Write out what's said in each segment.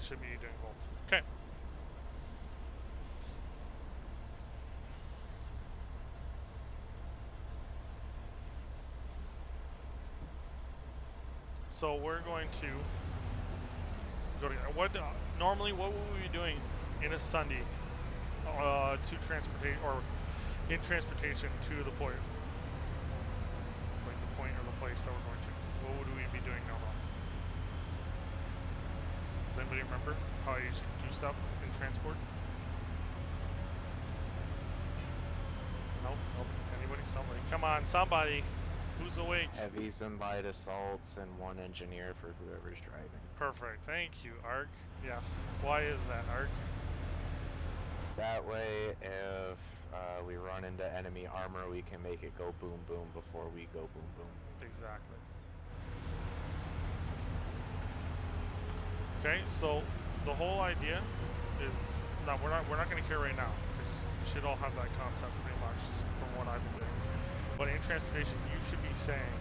should be doing both. Okay. So we're going to go to normally what would we be doing in a Sunday to transportate or in transportation to the point, like the point or the place that we're going to. What would we be doing normally? Does anybody remember how I usually do stuff in transport? Nope. Anybody? Somebody. Come on, somebody. Who's awake? Heavies and light assaults and one engineer for whoever's driving. Perfect. Thank you, Ark. Yes. Why is that, Ark? That way, if we run into enemy armor, we can make it go boom boom before we go boom boom. Exactly. Okay, so the whole idea is no, we're not going to care right now because you should all have that concept pretty much from what I've been doing. But in transportation, you should be saying,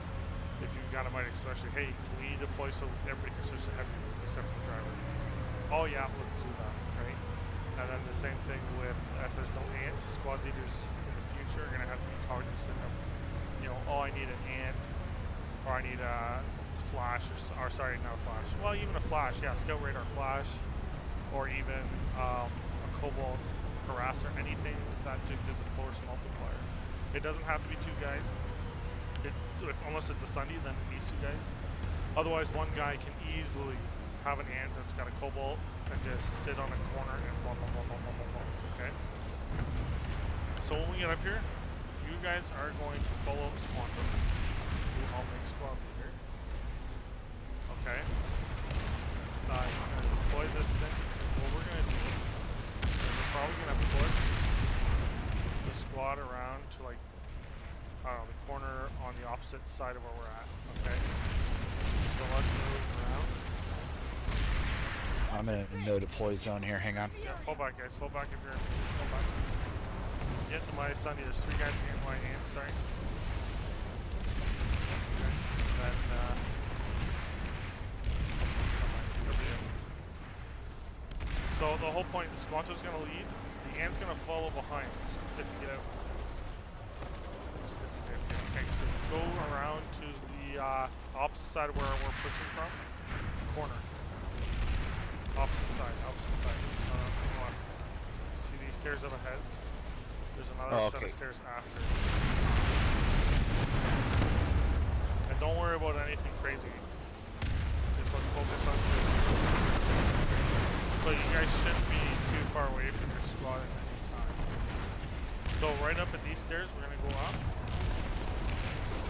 if you've got a might, especially, hey, can we deploy so everybody can switch to heavies except for the driver? Oh yeah, let's do that, right? And then the same thing with if there's no ant, squad leaders in the future are going to have to be cognizant of, you know, oh, I need an ant, or I need a flash, or sorry, not a flash. Well, even a flash, yeah, scout radar flash, or even a cobalt harasser, anything that just is a force multiplier. It doesn't have to be two guys. Unless it's a Sunday, then it needs two guys. Otherwise, one guy can easily have an ant that's got a cobalt and just sit on a corner and blah, blah, blah, blah, blah, blah, blah. Okay? So when we get up here, you guys are going to follow Squantum, who I'll make squad leader. Okay? He's going to deploy this thing. What we're going to do is we're probably going to push the squad around to, like, I don't know, the corner on the opposite side of where we're at. Okay? So let's move around. I'm in a no deploy zone here. Hang on. Yeah, fall back, guys. Fall back if you're fall back. Get to my Sunday. There's three guys getting my hand. Sorry. Okay. Then, so the whole point, the Squanto's going to lead. The ant's going to follow behind. Just 50 get out. Just 50 safe. Okay, so go around to the opposite side of where we're pushing from. Corner. Opposite side. Left. See these stairs up ahead? There's another set of stairs after. And don't worry about anything crazy. Just let's focus on this. So you guys shouldn't be too far away from your squad at any time. So right up at these stairs, we're going to go up.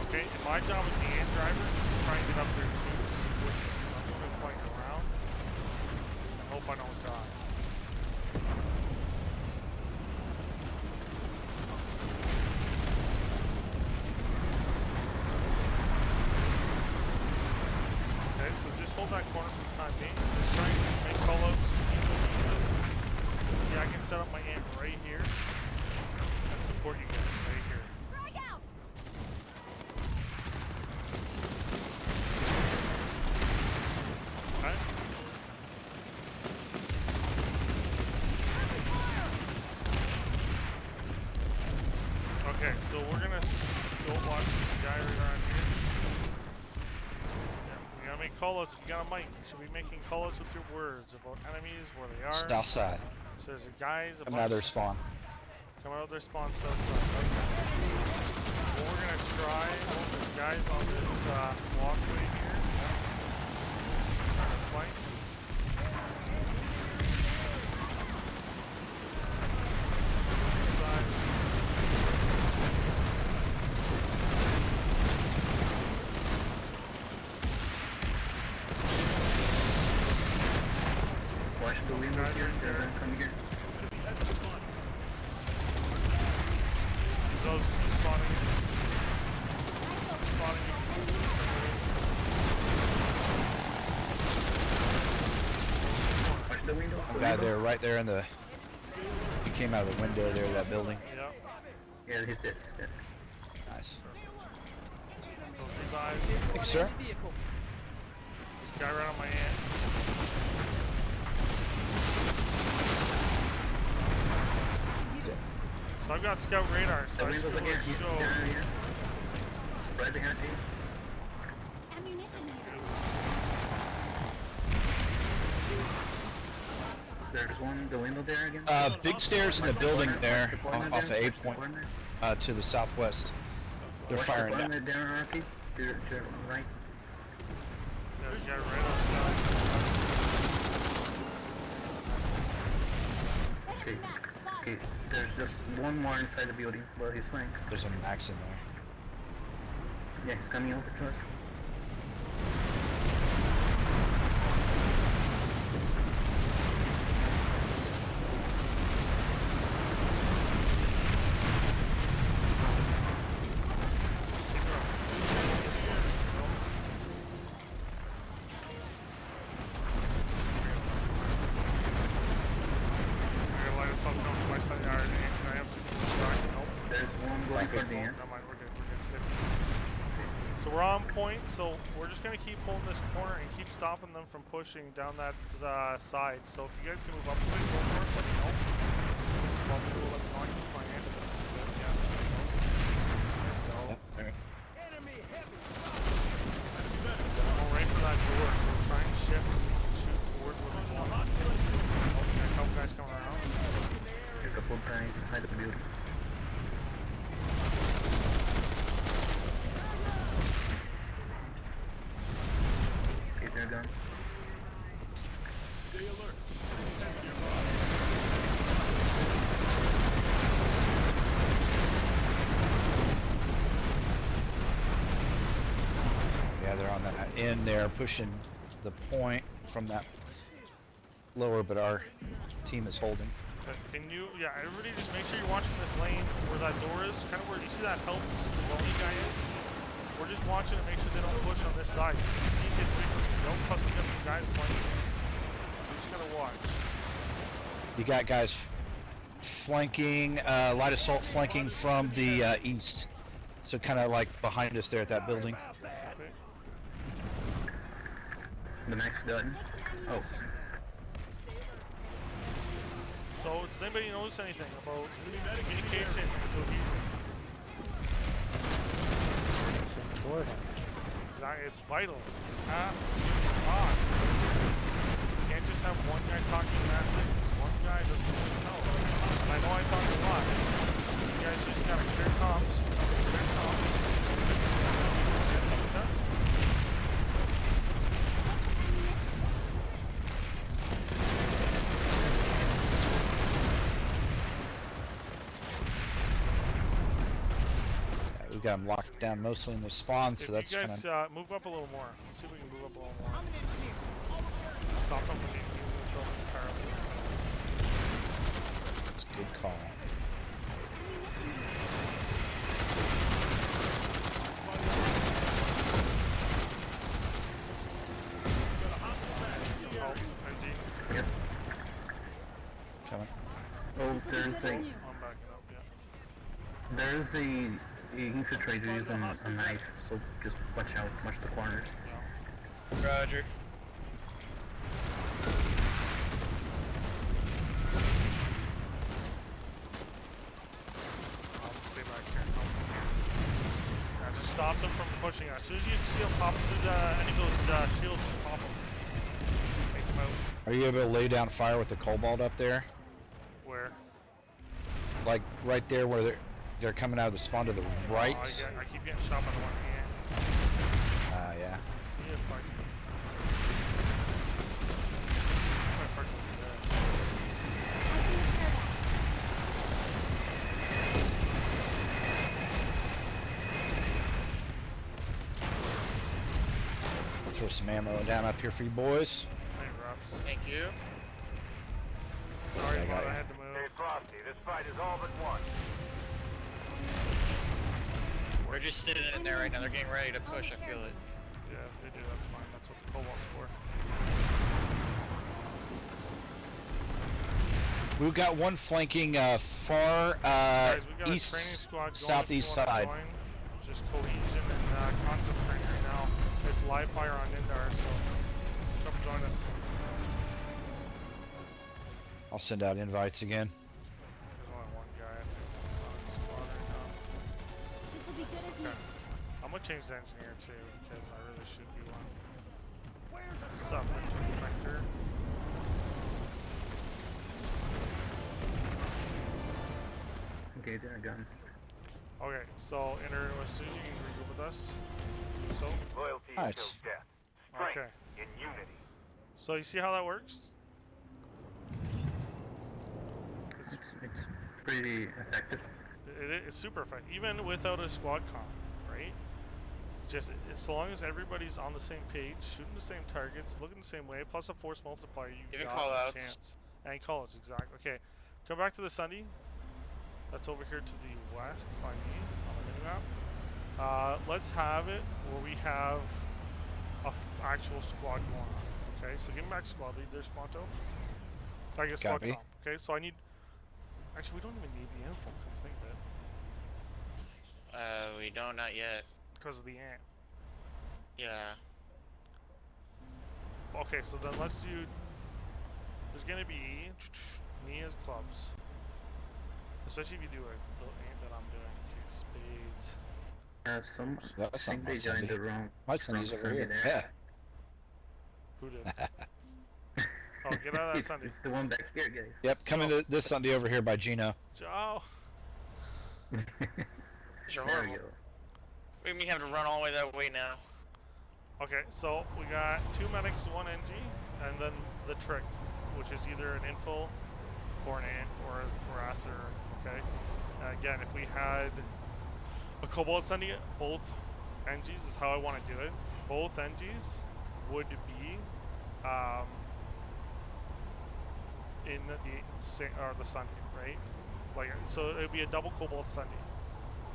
Okay, and my job as the ant driver is to try and get up there too. So I'm going to fight around. Hope I don't die. Okay, so just hold that corner for the time being. Just try and make callouts. See, I can set up my ant right here and support you guys right here. Frag out! Okay? Okay, so we're gonna go watch this guy right around here. Yeah, we gotta make callouts. You got a mic. You should be making callouts with your words about enemies, where they are. South side. So there's a guys. Coming out of their spawn. Coming out of their spawn south side. Okay. What we're gonna try, there's guys on this walkway here. Flank. Watch the windows here, they're gonna come here. Those spawning in. Spawning in. Watch the window. One guy there, right there in the. He came out of the window there of that building. Yep. Yeah, he's dead, he's dead. Nice. Those revive. Thank you, sir. Guy right on my ant. So I've got scout radar, so The I should windows be able again. to Here, show. here, here. Right behind you. Ammunition here. There's one, the window there again. Big stairs in the building there, off of A Watch the point, corner. to the southwest. They're Watch firing the down. corner down, RP. To your right. There's a guy right on scout. Okay. Okay. There's just one more inside the building, but he's fine. There's a max in there. Yeah, he's coming over to us. There's one going for the end. So we're on point, so we're just going to keep holding this corner and keep stopping them from pushing down that side. So if you guys can move up a bit, go for it, let me know. Well, we will let me know. I can keep my hand in it. Yeah, there we go. Go right for that door, so try and shift so you can shoot towards where we want. Oh, we got a couple guys coming around. There's a couple guys inside the building. Okay, they're gone. Yeah, they're on that end there, pushing the point from that lower, but our team is holding. Okay, can you, yeah, everybody just make sure you're watching this lane where that door is, kind of where you see that help the lonely guy is. We're just watching to make sure they don't push on this side. This is the easiest way for me. Don't plus we got some guys flanking. We just gotta watch. You got guys flanking, light assault flanking from the east. So kind of like behind us there at that building. Okay. The next done. Oh, So does anybody notice anything about communication and cohesion? Exactly, it's vital. On. You can't just have one guy talking and that's it. One guy doesn't really know. And I know I talk a lot. You guys just gotta clear comms. Clear comms. Get something done. We've got them locked down mostly in the spawn, so If that's you kind guys of... move up a little more. Let's see if we can move up a little more. Stop them from using this building entirely. It's a good call. Some help. NG. yep. Coming. Oh, there's a I'm backing up, yeah. there's a infiltrator using a knife, so just watch out, watch the corners. Roger. I'll stay back here. Yeah, just stop them from pushing. As soon as you see them pop through any of those shields, just pop them. Take them out. Are you able to lay down fire with the cobalt up there? Where? Like right there where they're coming out of the spawn to the right? Oh, I keep getting shot by the one hand. Yeah. Let's see if I can. I might fucking do that. I'll throw some ammo down up here for you boys. Hey, Rups. Thank you. Sorry I got about I ya. had to move. Hey, Frosty, this fight is all but won. We're just sitting in there right now. They're getting ready to push. I feel it. Yeah, if they do, that's fine. That's what the cobalt's for. We've got one flanking far Guys, we got a training east, squad going southeast if you wanna side. join. Just cohesion and concept training right now. It's live fire on Indar, so come join us. I'll send out invites again. There's only one guy, I think. change the engineer too, because I really should be one. Subconnector. Okay, then a gun. Okay, so enter as soon as you can regroup with us. Do so. Loyalty Alright. until death. Strength Okay. in unity. So you see how that works? It's pretty effective. It's super effective, even without a squad comp, right? Just as long as everybody's on the same page, shooting the same targets, looking the same way, plus a force multiplier, you Even got call a outs. chance. And call outs, exactly. Okay, come back to the Sunday. That's over here to the west by me on the minimap. Let's have it where we have a actual squad going on. Okay, so give me back squad lead. There's Quanto. I guess squad Copy. comp. Okay, so I need. Actually, we don't even need the info. Come to think of it, We don't, not yet. because of the ant. Yeah. Okay, so then let's do. There's gonna be me as clubs, especially if you do the ant that I'm doing. Okay, spades. Some That I was think not they my joined Sunday. the wrong. My Sunday's over here. there. Yeah. Who did? Oh, get out of that It's, Sunday. it's the one back here, guys. Yep, coming to this Sunday over here by Gino. Joe. You're There we horrible. go. We may have to run all the way that way now. Okay, so we got 2 medics, 1 NG, and then the trick, which is either an infil or an ant or a harasser. Okay. Again, if we had a Cobalt Sunday, both NGs is how I want to do it. Both NGs would be in the Sunday, right? Like, so it would be a double Cobalt Sunday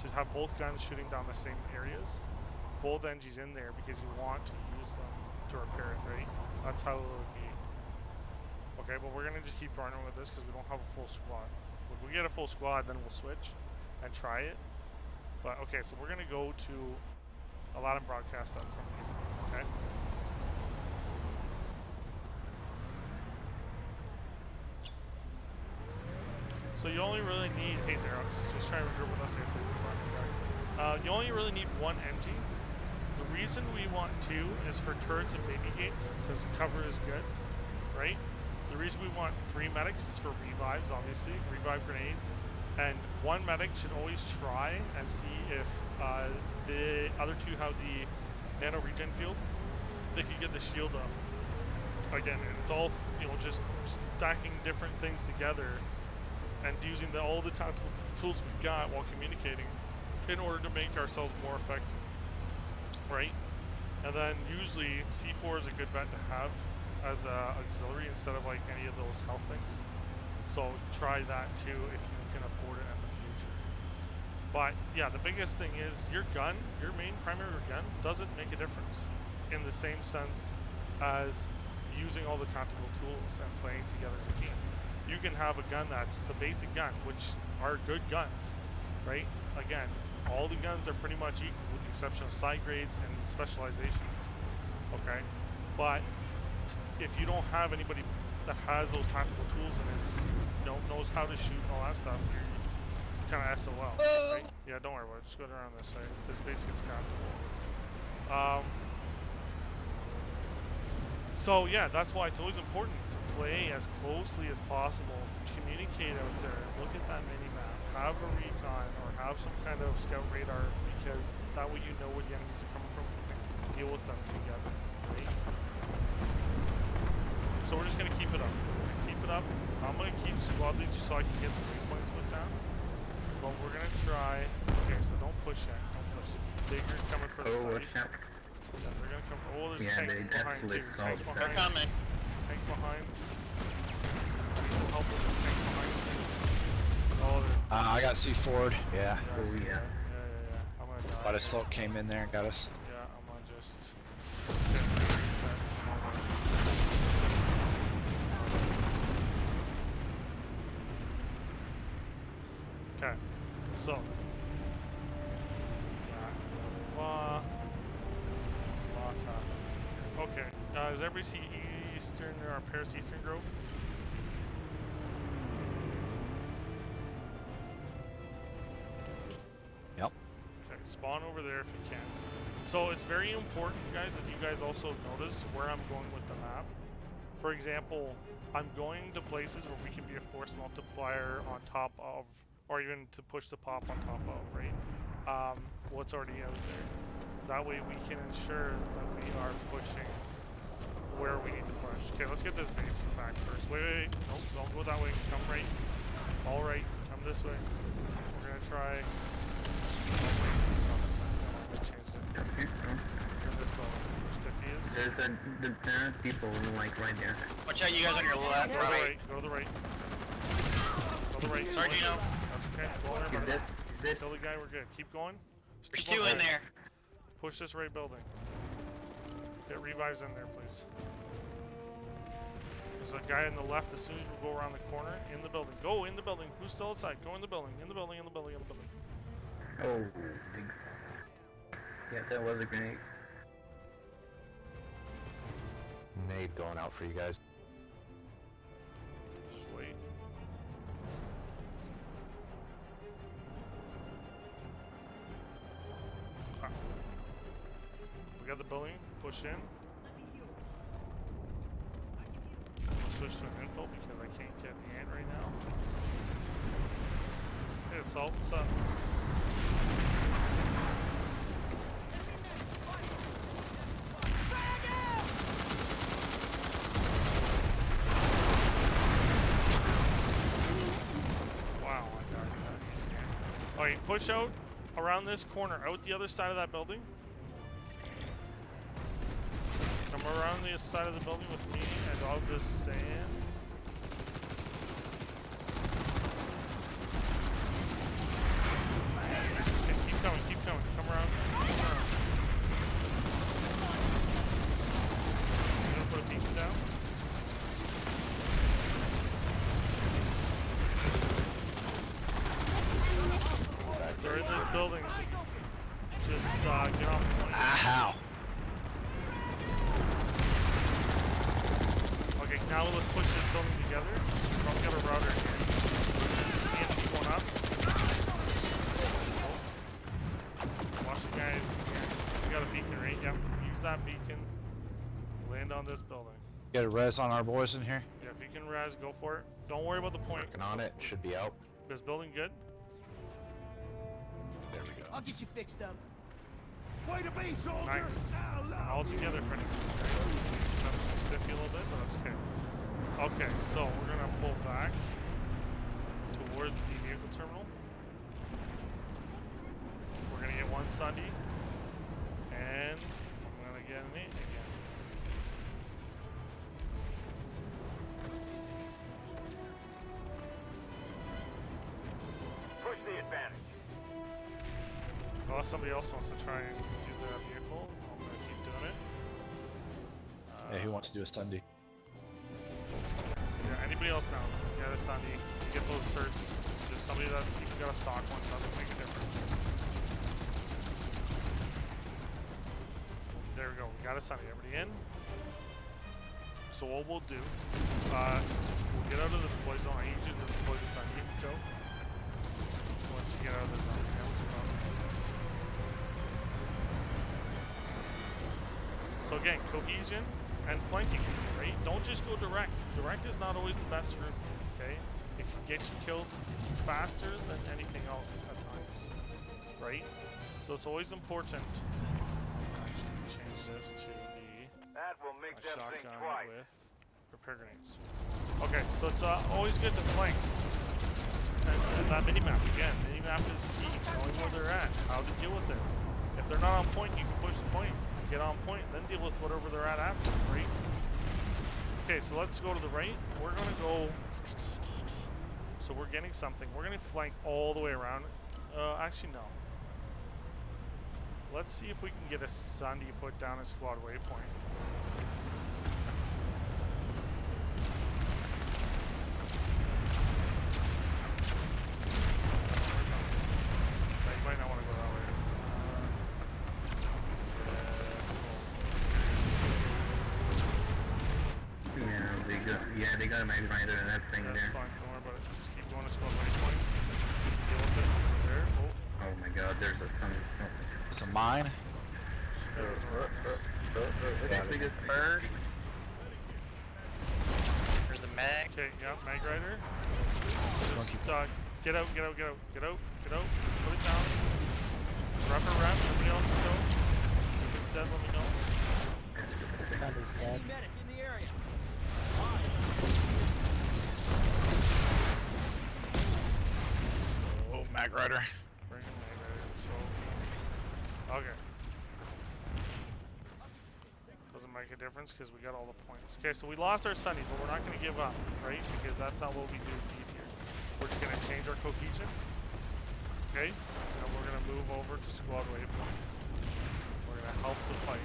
to have both guns shooting down the same areas. Both NGs in there because you want to use them to repair it, right? That's how it would be. Okay, but we're gonna just keep running with this because we don't have a full squad. If we get a full squad, then we'll switch and try it. But okay, so we're gonna go to Aladdin broadcast that from here. Okay. So you only really need, hey Xerox, just try to regroup with us ASAP. You only really need 1 NG. The reason we want 2 is for turrets and baby gates, because cover is good, right? The reason we want 3 medics is for revives, obviously, revive grenades. And 1 medic should always try and see if the other 2 have the nano regen field. They can get the shield up. Again, and it's all, you know, just stacking different things together and using all the tactical tools we've got while communicating in order to make ourselves more effective, right? And then usually C4 is a good bet to have as a auxiliary instead of like any of those health things. So try that too if you can afford it in the future. But yeah, the biggest thing is your gun, your main primary gun, doesn't make a difference in the same sense as using all the tactical tools and playing together as a team. You can have a gun that's the basic gun, which are good guns, right? Again, all the guns are pretty much equal with the exception of side grades and specializations, okay? But if you don't have anybody that has those tactical tools and is, you know, knows how to shoot and all that stuff, you're kind of SOL, right? Yeah, don't worry about it. Just go around this way. This base gets captured. So yeah, that's why it's always important to play as closely as possible, communicate out there, look at that mini-map, have a recon or have some kind of scout radar, because that way you know where the enemies are coming from and deal with them together, right? So we're just gonna keep it up. Keep it up. I'm gonna keep squad lead just so I can get the waypoints put down. But we're gonna try. Okay, so don't push yet. Don't push it. Bigger coming for the Oh, side. watch out. Yeah, they're gonna come for. Oh, there's Yeah, a tank they behind definitely too. saw Tank the behind. They're coming. Tank behind. I need some help with this tank behind. Oh, they're. I got C4'd. Yeah. Yeah, I Oh, see yeah. that. Yeah. I'm gonna die. Light assault came in there and got us. Yeah, I'm gonna just get reset. Okay, so. Lots happening. Okay, does everybody see Eastern or Paris Eastern Grove? Yep. Okay, spawn over there if you can. So it's very important, guys, that you guys also notice where I'm going with the map. For example, I'm going to places where we can be a force multiplier on top of, or even to push the pop on top of, right? What's already out there. That way we can ensure that we are pushing where we need to push. Okay, let's get this base back first. Wait. Nope, don't go that way. Come right. All right, come this way. We're gonna try. In this building. Stiffy is. There are people like right there. Watch out, you guys on your left, Go to the right. right. Go to the right. Go to the right. Sorry, Gino. That's okay. Go on there, He's brother. dead. He's dead. Kill the guy. We're good. Keep going. Just There's keep two on in going. there. Push this right building. Get revives in there, please. There's a guy on the left as soon as we go around the corner. In the building. Go in the building. Who's still outside? Go in the building. In the building. In the building. In the building. Oh. Yeah, that was a grenade. Nade going out for you guys. Just wait. Okay. We got the building. Push in. I'll switch to an info because I can't get the ant right now. Hey, Assault, what's up? Wow, I got that. Alright, push out around this corner, out the other side of that building. Come around the side of the building with me and all this sand. Okay, keep coming, come around. You gonna put a beacon down? They're in this building, so just get off point. Ow. Okay, now let's push this building together. Probably got a router here. And keep going up. Watch you guys. We got a beacon, right? Yep. Use that beacon. Land on this building. Get a res on our boys in here. Yeah, if you can res, go for it. Don't worry about the point. Working on it. Should be out. Is building good? There we go. I'll get you fixed up. Way to be, soldier! Nice. All together, pretty good. Stiffy a little bit, but that's okay. Okay, so we're gonna pull back towards the vehicle terminal. We're gonna get one Sunday, and I'm gonna get an 8 again. Push the advantage. Well, somebody else wants to try and do the vehicle. I'm gonna keep doing it. Yeah, who wants to do a Sunday? Yeah, anybody else now? Yeah, this Sunday. You get those certs. There's somebody that's even got a stock one, doesn't make a difference. There we go. We got a Sunday. Everybody in? So what we'll do, we'll get out of the deploy zone. I need you to deploy the Sunday, Joe. Once you get out of the zone, yeah, so again, cohesion and flanking, right? Don't just go direct. Direct is not always the best route, okay? It can get you killed faster than anything else at times, right? So it's always important. Actually, change this to That will make the them think shotgun twice. with repair grenades. Okay, so it's always good to flank. And that minimap, again, minimap is key. Knowing where they're at, how to deal with it. If they're not on point, you can push the point. Get on point, then deal with whatever they're at after, right? Okay, so let's go to the right. We're gonna go. So we're getting something. We're gonna flank all the way around. Actually, no. Let's see if we can get a Sunday put down a squad waypoint. You might not want to go that way. They got a magnifier and everything That's there. fine, don't worry about it. Just keep going to squad waypoint. Deal with it. There. Oh, Oh my god, there's a sun. It's a mine. Got it. Biggest Bird. There's the mag. Okay, yeah, Mag Rider. Just, get out. Put it down. Wrap. Everybody else go. If it's dead, let me know. Enemy medic in the area. Oh, Mag Rider. Bring in Mag Rider. So, okay. Doesn't make a difference because we got all the points. Okay, so we lost our Sunny, but we're not going to give up, right? Because that's not what we do deep here. We're just going to change our cohesion. Okay? And we're going to move over to squad waypoint. We're going to help the fight.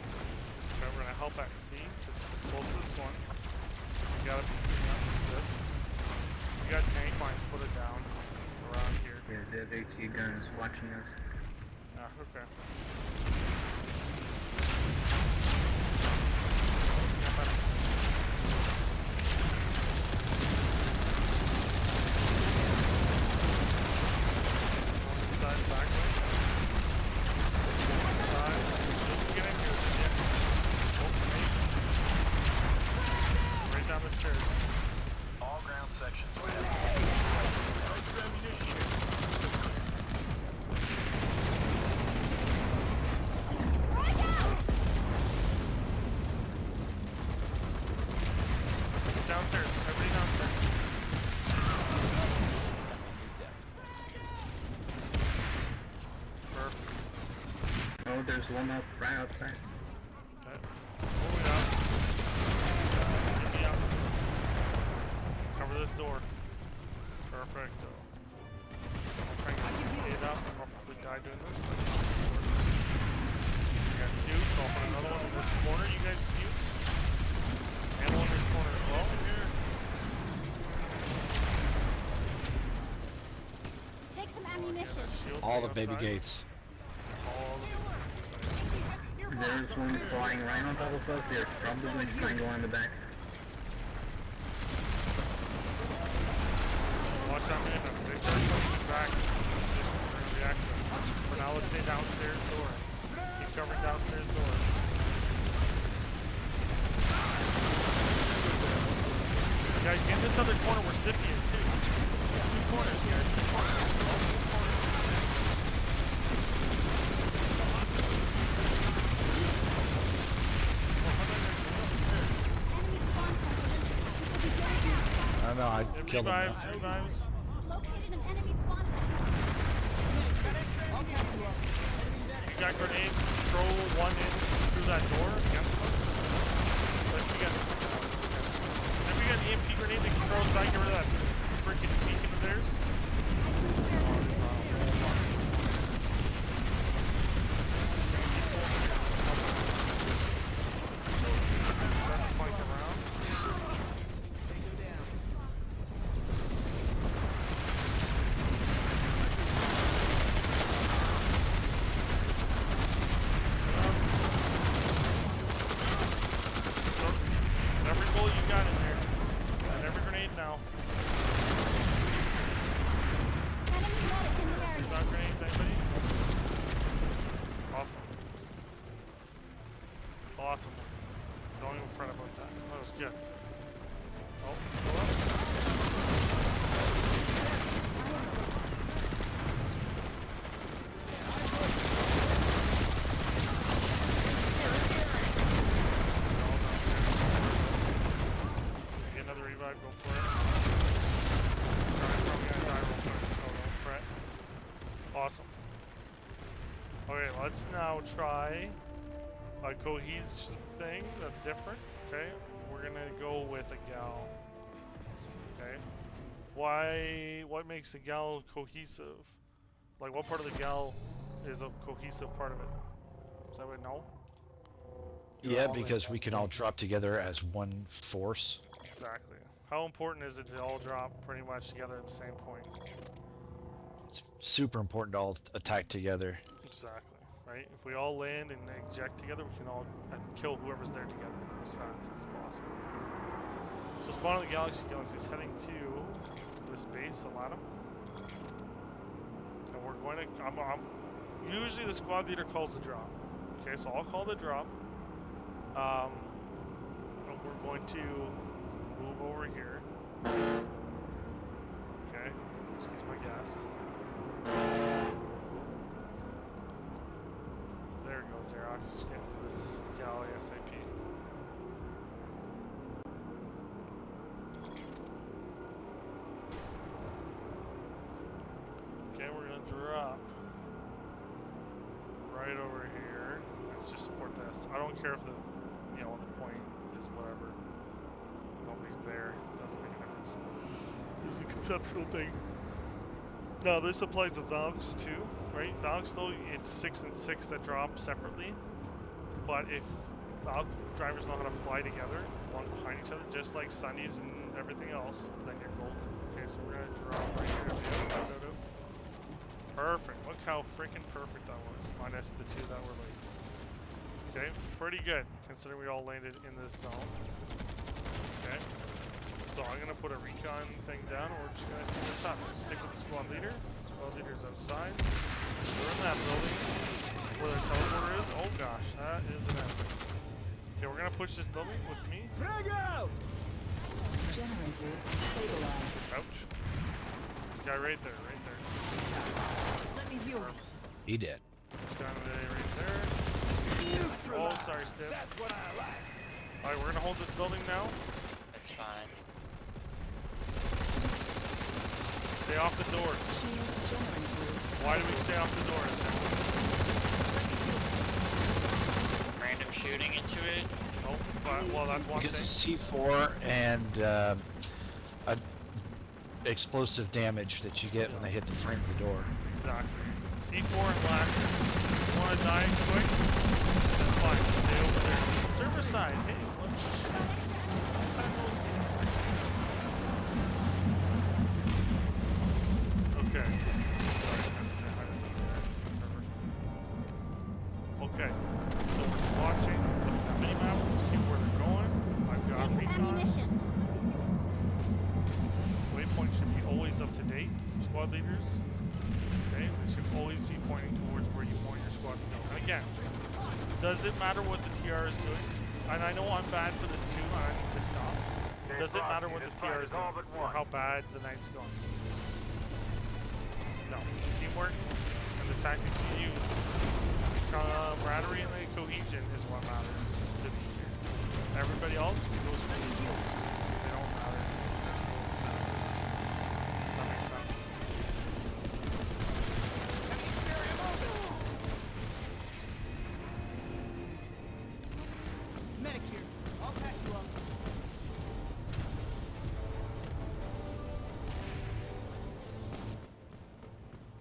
Okay, we're going to help at C. It's the closest one. We got to be good. We got tank mines, put it down around here. Yeah, the HE gun is watching us. Ah, okay. Side, back way. Side. Just get in here. Yeah. Okay. Right down the stairs. All ground sections. Extra ammunition here. Downstairs. Everybody downstairs. Perfect. Oh, there's one up right outside. Okay. Pull me up. Get me up. Cover this door. Perfect. I'm trying to get it up. I'll probably die doing this. But we got two, so I'll put another one in this corner. You guys can use. And one in this corner as well. Take some ammunition. Shield All the thing baby outside. gates. All the baby gates. There's one flying right on top of us. They're probably going to try and go in the back. Watch out, man. If they start coming back, we're gonna react to them. For now, let's stay downstairs door. Keep covering downstairs door. Guys, get in this other corner where Stiffy is too. Two corners, guys. Two corners. I don't know, I It killed him. revives, Now. revives. Located an enemy spawn site. You got grenades. Throw one in through that door against them. But you got. If you got the EMP grenade that can throw aside, get rid of that freaking beacon of theirs. Start to flank around. Every bullet you got in there. And every grenade now. Enemy medic in the There's area. not grenades, anybody? Awesome. Awesome. Don't even fret about that. That was good. Oh, go up. Get another revive, go for it. Alright, probably gonna die real quick, so don't fret. Awesome. Okay, let's now try a cohesion thing that's different. Okay, we're gonna go with a gal. Okay, why? What makes a gal cohesive? Like, what part of the gal is a cohesive part of it? Does anyone know? Yeah, because we can all drop together as one force. Exactly. How important is it to all drop pretty much together at the same point? It's super important to all attack together. Exactly. Right? If we all land and eject together, we can all kill whoever's there together as fast as possible. So spawn of the galaxy is heading to this base, Aladdin. And we're going to... usually the squad leader calls the drop. Okay, so I'll call the drop. And we're going to move over here. Okay, excuse my gas. There it goes, Xerox. Just get into this galley SAP. Okay, we're gonna drop right over here. Let's just support this. I don't care if the, you know, the point is whatever. Nobody's there. Doesn't make a difference. This is a conceptual thing. Now this applies to Valks too, right? Valks though, it's 6 and 6 that drop separately. But if Valk drivers know how to fly together, one behind each other, just like Sunnies and everything else, then you're golden. Okay, so we're gonna drop right here. Perfect. Look how freaking perfect that was. Minus the 2 that were late. Okay, pretty good considering we all landed in this zone. Okay. So I'm gonna put a recon thing down and we're just gonna see what's up. Stick with the squad leader. Squad leader's outside. We're in that building where the teleporter is. Oh gosh, that is an enemy. Okay, we're gonna push this building with me. Generator stabilized. Ouch. Guy right there, right there. Let me view. He did. Down right there. Oh, sorry, Stiff. That's what I like. Alright, we're gonna hold this building now. That's fine. Stay off the doors. Shield generator. Why do we stay off the doors? Random shooting into it. Oh, but, well, that's one Because thing. it's C4 and a explosive damage that you get when they hit the frame of the door. Exactly. C4 and lasher. You want to die quick? Then fine. Stay over there. Server side. Hey, what's okay. Sorry, I just perfect. Okay. So we're watching the minimap. See where they're going. I've got Take some recon. ammunition. Waypoint should be always up to date. Squad leaders. Okay, they should always be pointing towards where you want your squad to go. And again, does it matter what the TR is doing? And I know I'm bad for this too, and I need to stop. Does it matter what the TR is doing or how bad the night's going? No. Teamwork and the tactics you use, the camaraderie and the cohesion is what matters to me here. Everybody else goes for the deal. They don't matter. That's what matters. That makes sense. Medic here. I'll patch you up.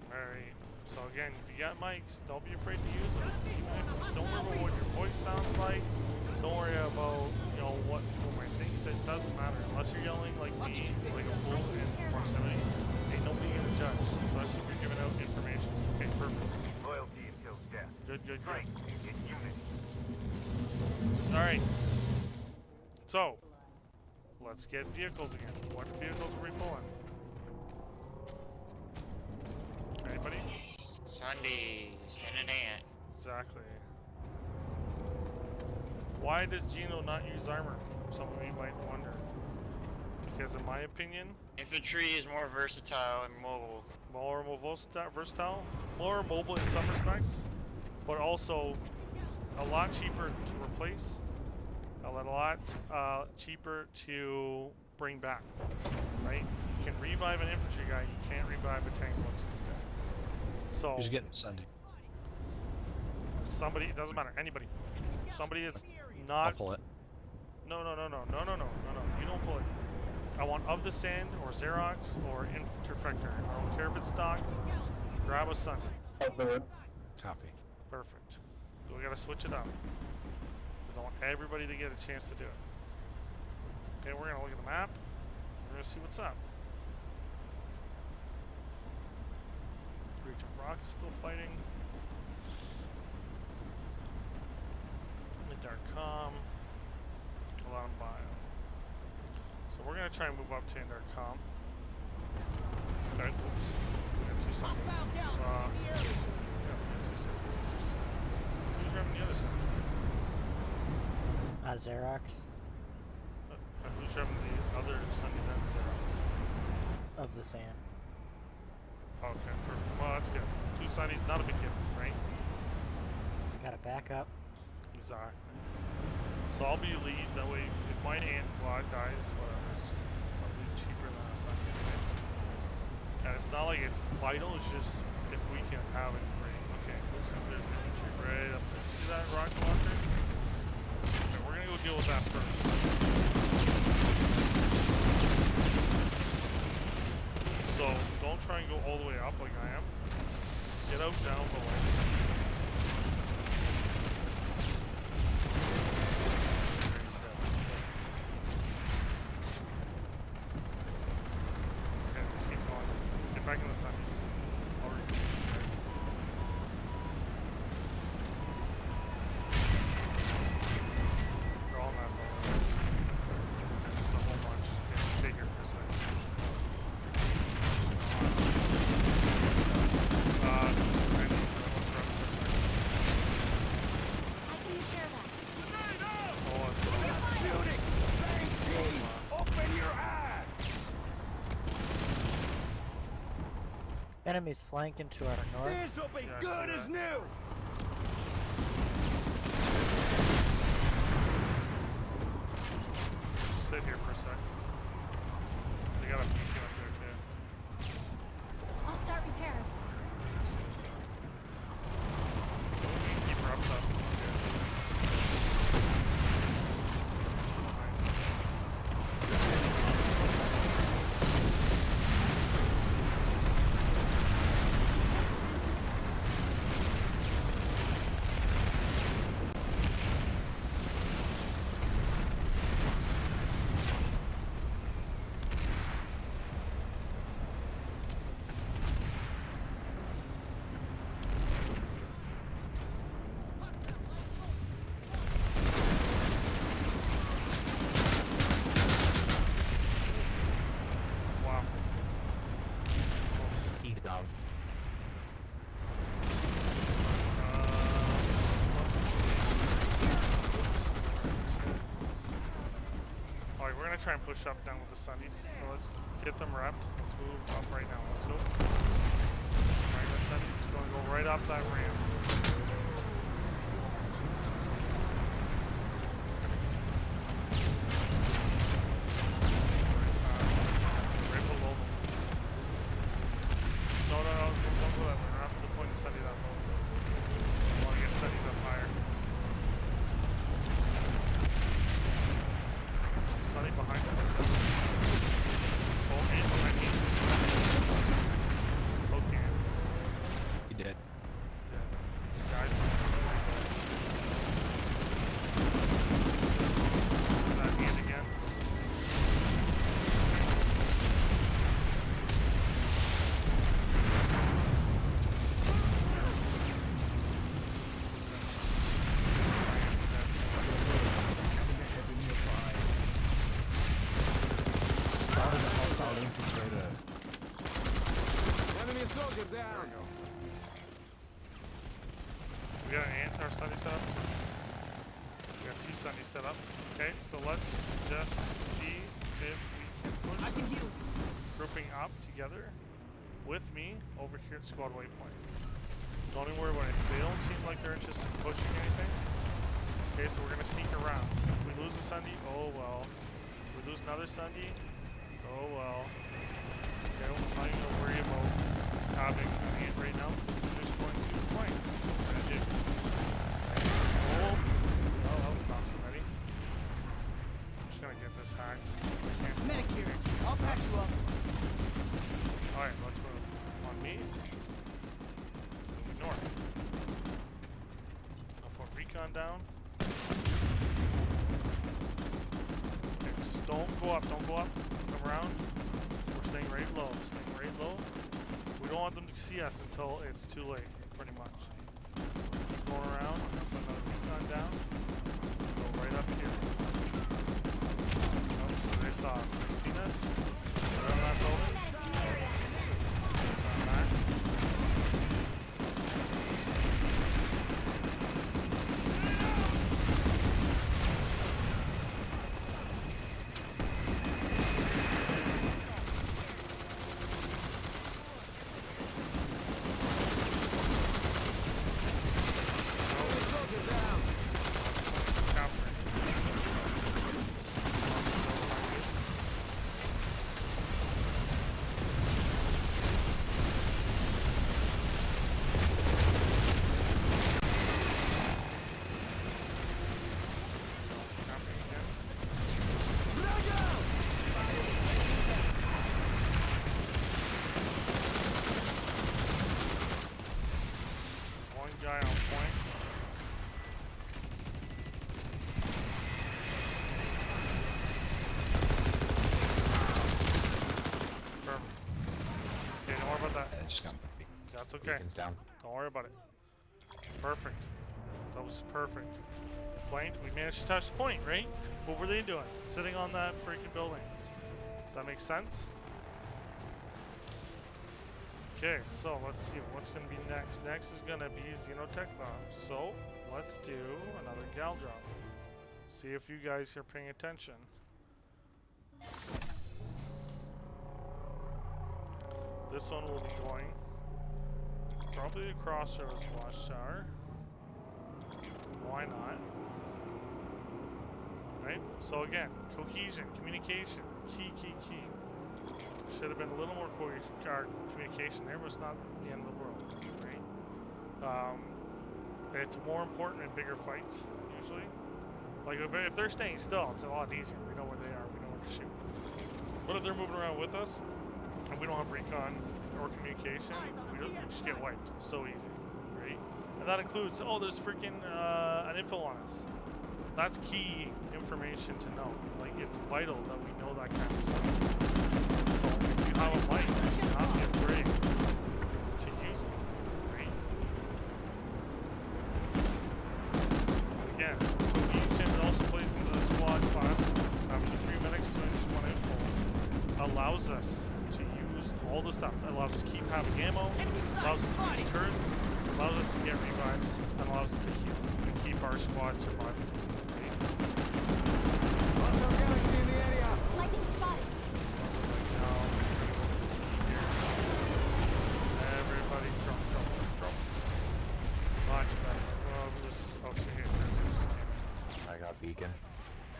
Alright, so again, if you got mics, don't be afraid to use them. Don't worry about what your voice sounds like. Don't worry about, you know, what people might think. That doesn't matter. Unless you're yelling like me, like a fool in proximity, ain't nobody gonna judge, especially if you're giving out information. Okay, perfect. Loyalty until death. Good, good, good. Strength in unity. Alright. So, let's get vehicles again. What vehicles are we pulling? Anybody? Sundays in an ant. Exactly. Why does Gino not use armor? Some of you might wonder. Because in my opinion, Infantry is more versatile and mobile. more versatile, more mobile in some respects, but also a lot cheaper to replace, a lot cheaper to bring back, right? You can revive an infantry guy, you can't revive a tank once it's dead. So Who's getting Sunday? somebody, it doesn't matter, anybody. Somebody that's I'll not. pull it. No. You don't pull it. I want of the sand or Xerox or Interfector. I don't care if it's stock. Grab a Sunday. Copy. Perfect. So we gotta switch it up. Because I want everybody to get a chance to do it. Okay, we're gonna look at the map. We're gonna see what's up. Breach of Rock is still fighting. Dark Com, Alarm Bio. So we're gonna try and move up to Dark Com. Okay, oops. We got 2 seconds. Yeah, we got 2 seconds. Who's driving the other side? Xerox Who's driving the other Sunday than Xerox? of the sand. Okay, perfect. Well, that's good. 2 Sundays, not a big deal, right? Gotta back up. Exactly. So I'll be lead, that way if my ant quad dies, whatever, it's probably cheaper than a Sunday anyways. And it's not like it's vital, it's just if we can have it, great. Okay, looks like there's infantry right up there. See that rocket launcher? Okay, we're gonna go deal with that first. So don't try and go all the way up like I am. Get out down below. Okay, let's keep going. Get back in the sunnies. I'll repeat you guys. They're all not low. Just a whole bunch. Okay, stay here for a second. I can share that. Shooting! Open your eyes! Enemies flanking to our north. This'll be Yeah, I good see as that. new! Sit here for a sec. They got a beacon up there too. I'll start repairs. See what's up. We can keep her up top. Wow. He's down. Alright, we're gonna try and push up down with the sunnies, so let's get them wrapped. Let's move up right now. Let's go. Alright, the sunnies are gonna go right up that ramp. Right below them. No, don't go that way. We're not gonna point the sunny that low. I wanna get sunnies up higher. Sunny behind us. Oh, and behind me. Okay. He did. Yeah. Guys. That hand again. Enemy soldier down! We got an ant or sunny set up. We got 2 sunnies set up. Okay, so let's just see if we can push I can this heal. grouping up together with me over here at squad waypoint. Don't even worry about it. They don't seem like they're interested in pushing anything. Okay, so we're gonna sneak around. If we lose a Sunday, oh well. If we lose another Sunday, oh well. Okay, I'm not even gonna worry about having an ant right now. We're just going to flank. We're gonna do. Oh, no, that was not too ready. I'm just gonna get this hacked. Medic here. I'll patch you up. Alright, let's move. On me. Moving north. I'll put recon down. Okay, just don't go up, don't go up. Come around. We're staying right low, staying right low. We don't want them to see us until it's too late, pretty much. Keep going around. I'm gonna put another recon down. Go right up here. Oh, so they saw us. They seen us. Right on that building. Max. Just gonna. That's okay. Beacon's down. Don't worry about it. Perfect. That was perfect. Flanked. We managed to touch the point, right? What were they doing? Sitting on that freaking building. Does that make sense? Okay, so let's see what's going to be next. Next is going to be Xenotech Lab. So let's do another gal drop. See if you guys are paying attention. This one will be going probably across Crossroads Watchtower. Why not? Right? So again, cohesion, communication, key. Should have been a little more communication there, but it's not the end of the world, right? It's more important in bigger fights, usually. Like, if they're staying still, it's a lot easier. We know where they are, we know where to shoot. But if they're moving around with us, and we don't have recon or communication, we just get wiped. So easy, right? And that includes, there's freaking an info on us. That's key information to know. Like, it's vital that we know that kind of stuff. So if you have a mic, do not be afraid to use it, right? Again, cohesion also plays into the squad classes. Having 3 medics, 2 inches, 1 info allows us to use all the stuff. It allows us to keep having ammo, allows us to use turrets, allows us to get revives, and allows us to heal and keep our squad surviving. Hostile galaxy in the area. Lightning spotted. Everybody drop. Much better. Well, here. I got beacon.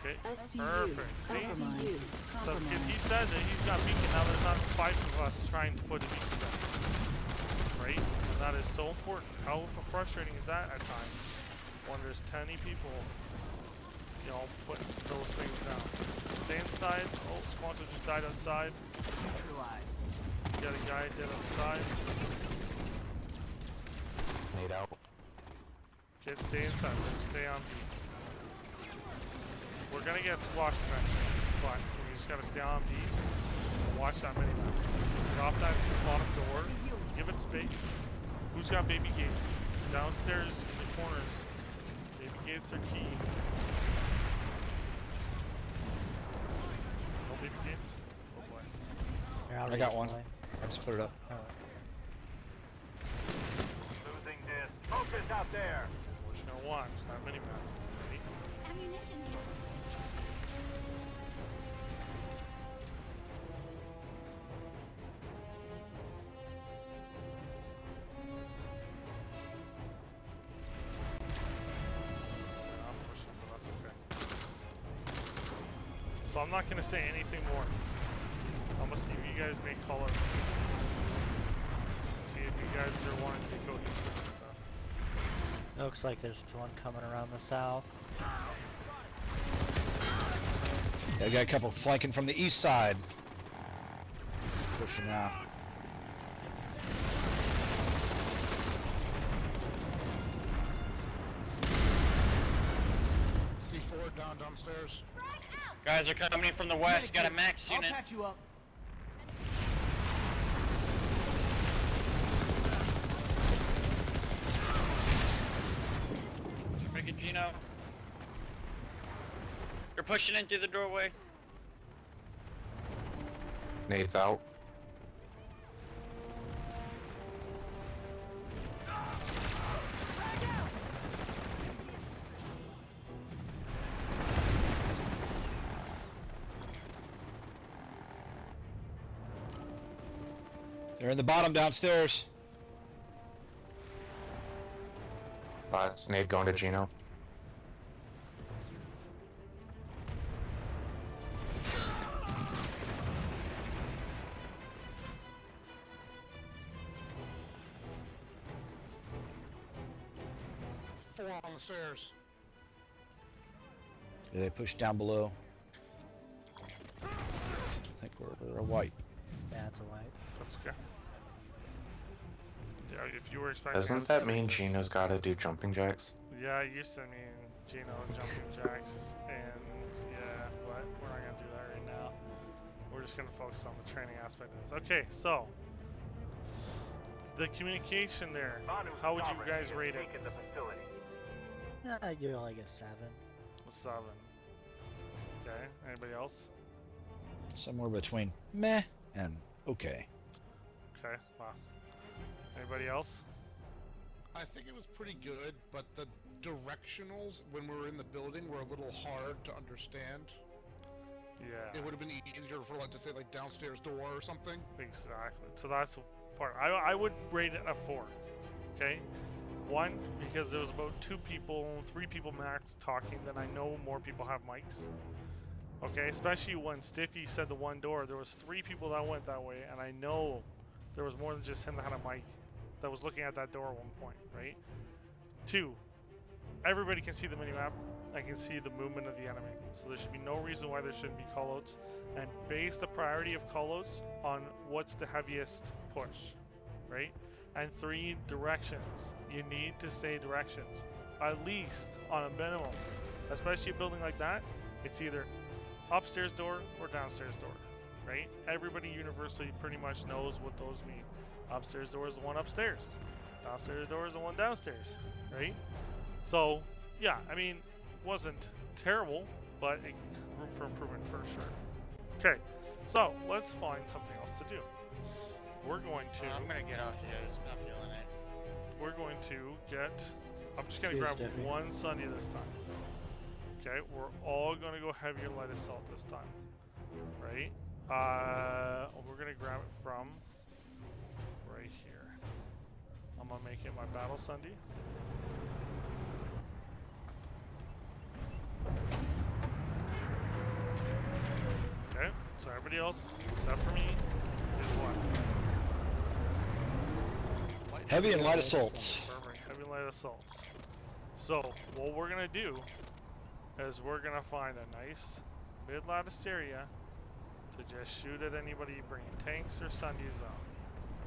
Okay, SCU. perfect. See? Compromise. So, because he said that he's got beacon, now there's not 5 of us trying to put a beacon down. Right? And that is so important. How frustrating is that at times when there's 10 people, putting those things down. Stay inside. Oh, Squanto just died outside. Neutralized. Got a guy dead outside. Made out. Okay, stay inside. Stay on beat. We're gonna get squashed eventually, but we just gotta stay on beat and watch that minimap. Drop that bottom door. Give it space. Who's got baby gates? Downstairs in the corners. Baby gates are key. No baby gates? Oh boy. Here, I got one. I just put it up. Losing this. Focus out there. We're just gonna watch that minimap. Ready? Ammunition here. Yeah, I'm pushing, but that's okay. So I'm not gonna say anything more. I'm gonna see if you guys make colors. See if you guys are wanting to be cohesive and stuff. Looks like there's one coming around the south. Yeah, we got a couple flanking from the east side. Pushing out. C4 downstairs. Guys are coming in from the west. Got a max unit. I'll patch you up. Freaking Gino. You're pushing in through the doorway. Nade's out. They're in the bottom downstairs. Nade going to Gino. Four on the stairs. Yeah, they pushed down below. I think we're a white. Yeah, it's a white. That's okay. Yeah, if you were expecting. Doesn't us that to mean take this- Gino's gotta do jumping jacks? Yeah, it used to mean Gino jumping jacks, and yeah, but we're not gonna do that right now. We're just gonna focus on the training aspect of this. Okay, so The communication there. Manu's How would you sovereignty guys has rate it? taken the facility. I give it like a 7. A 7. Okay. Anybody else? Somewhere between meh and okay. Okay. Wow. Anybody else? I think it was pretty good, but the directionals when we were in the building were a little hard to understand. Yeah. It would have been easier for like to say like downstairs door or something. Exactly. So that's the part. I would rate it a 4. Okay. 1, because there was about 2 people, 3 people max talking. Then I know more people have mics. Okay. Especially when Stiffy said the one door, there was 3 people that went that way, and I know there was more than just him that had a mic that was looking at that door at one point, right? 2, everybody can see the minimap and can see the movement of the enemy. So there should be no reason why there shouldn't be callouts. And base the priority of callouts on what's the heaviest push, right? And 3, directions. You need to say directions, at least on a minimum. Especially a building like that, it's either upstairs door or downstairs door, right? Everybody universally pretty much knows what those mean. Upstairs door is the one upstairs. Downstairs door is the one downstairs, right? So, yeah, I mean, wasn't terrible, but room for improvement for sure. Okay, so let's find something else to do. We're going to. I'm gonna get off you guys. Not feeling it. We're going to get. I'm just gonna Cheers, grab Steffi. one Sunday this time. Okay, we're all gonna go heavier light assault this time, right? We're gonna grab it from right here. I'm gonna make it my battle Sunday. Okay, so everybody else, except for me, is what? Heavy and light assaults. Perfect, heavy light assaults. So, what we're gonna do is we're gonna find a nice mid-lattice area to just shoot at anybody bringing tanks or Sundays on,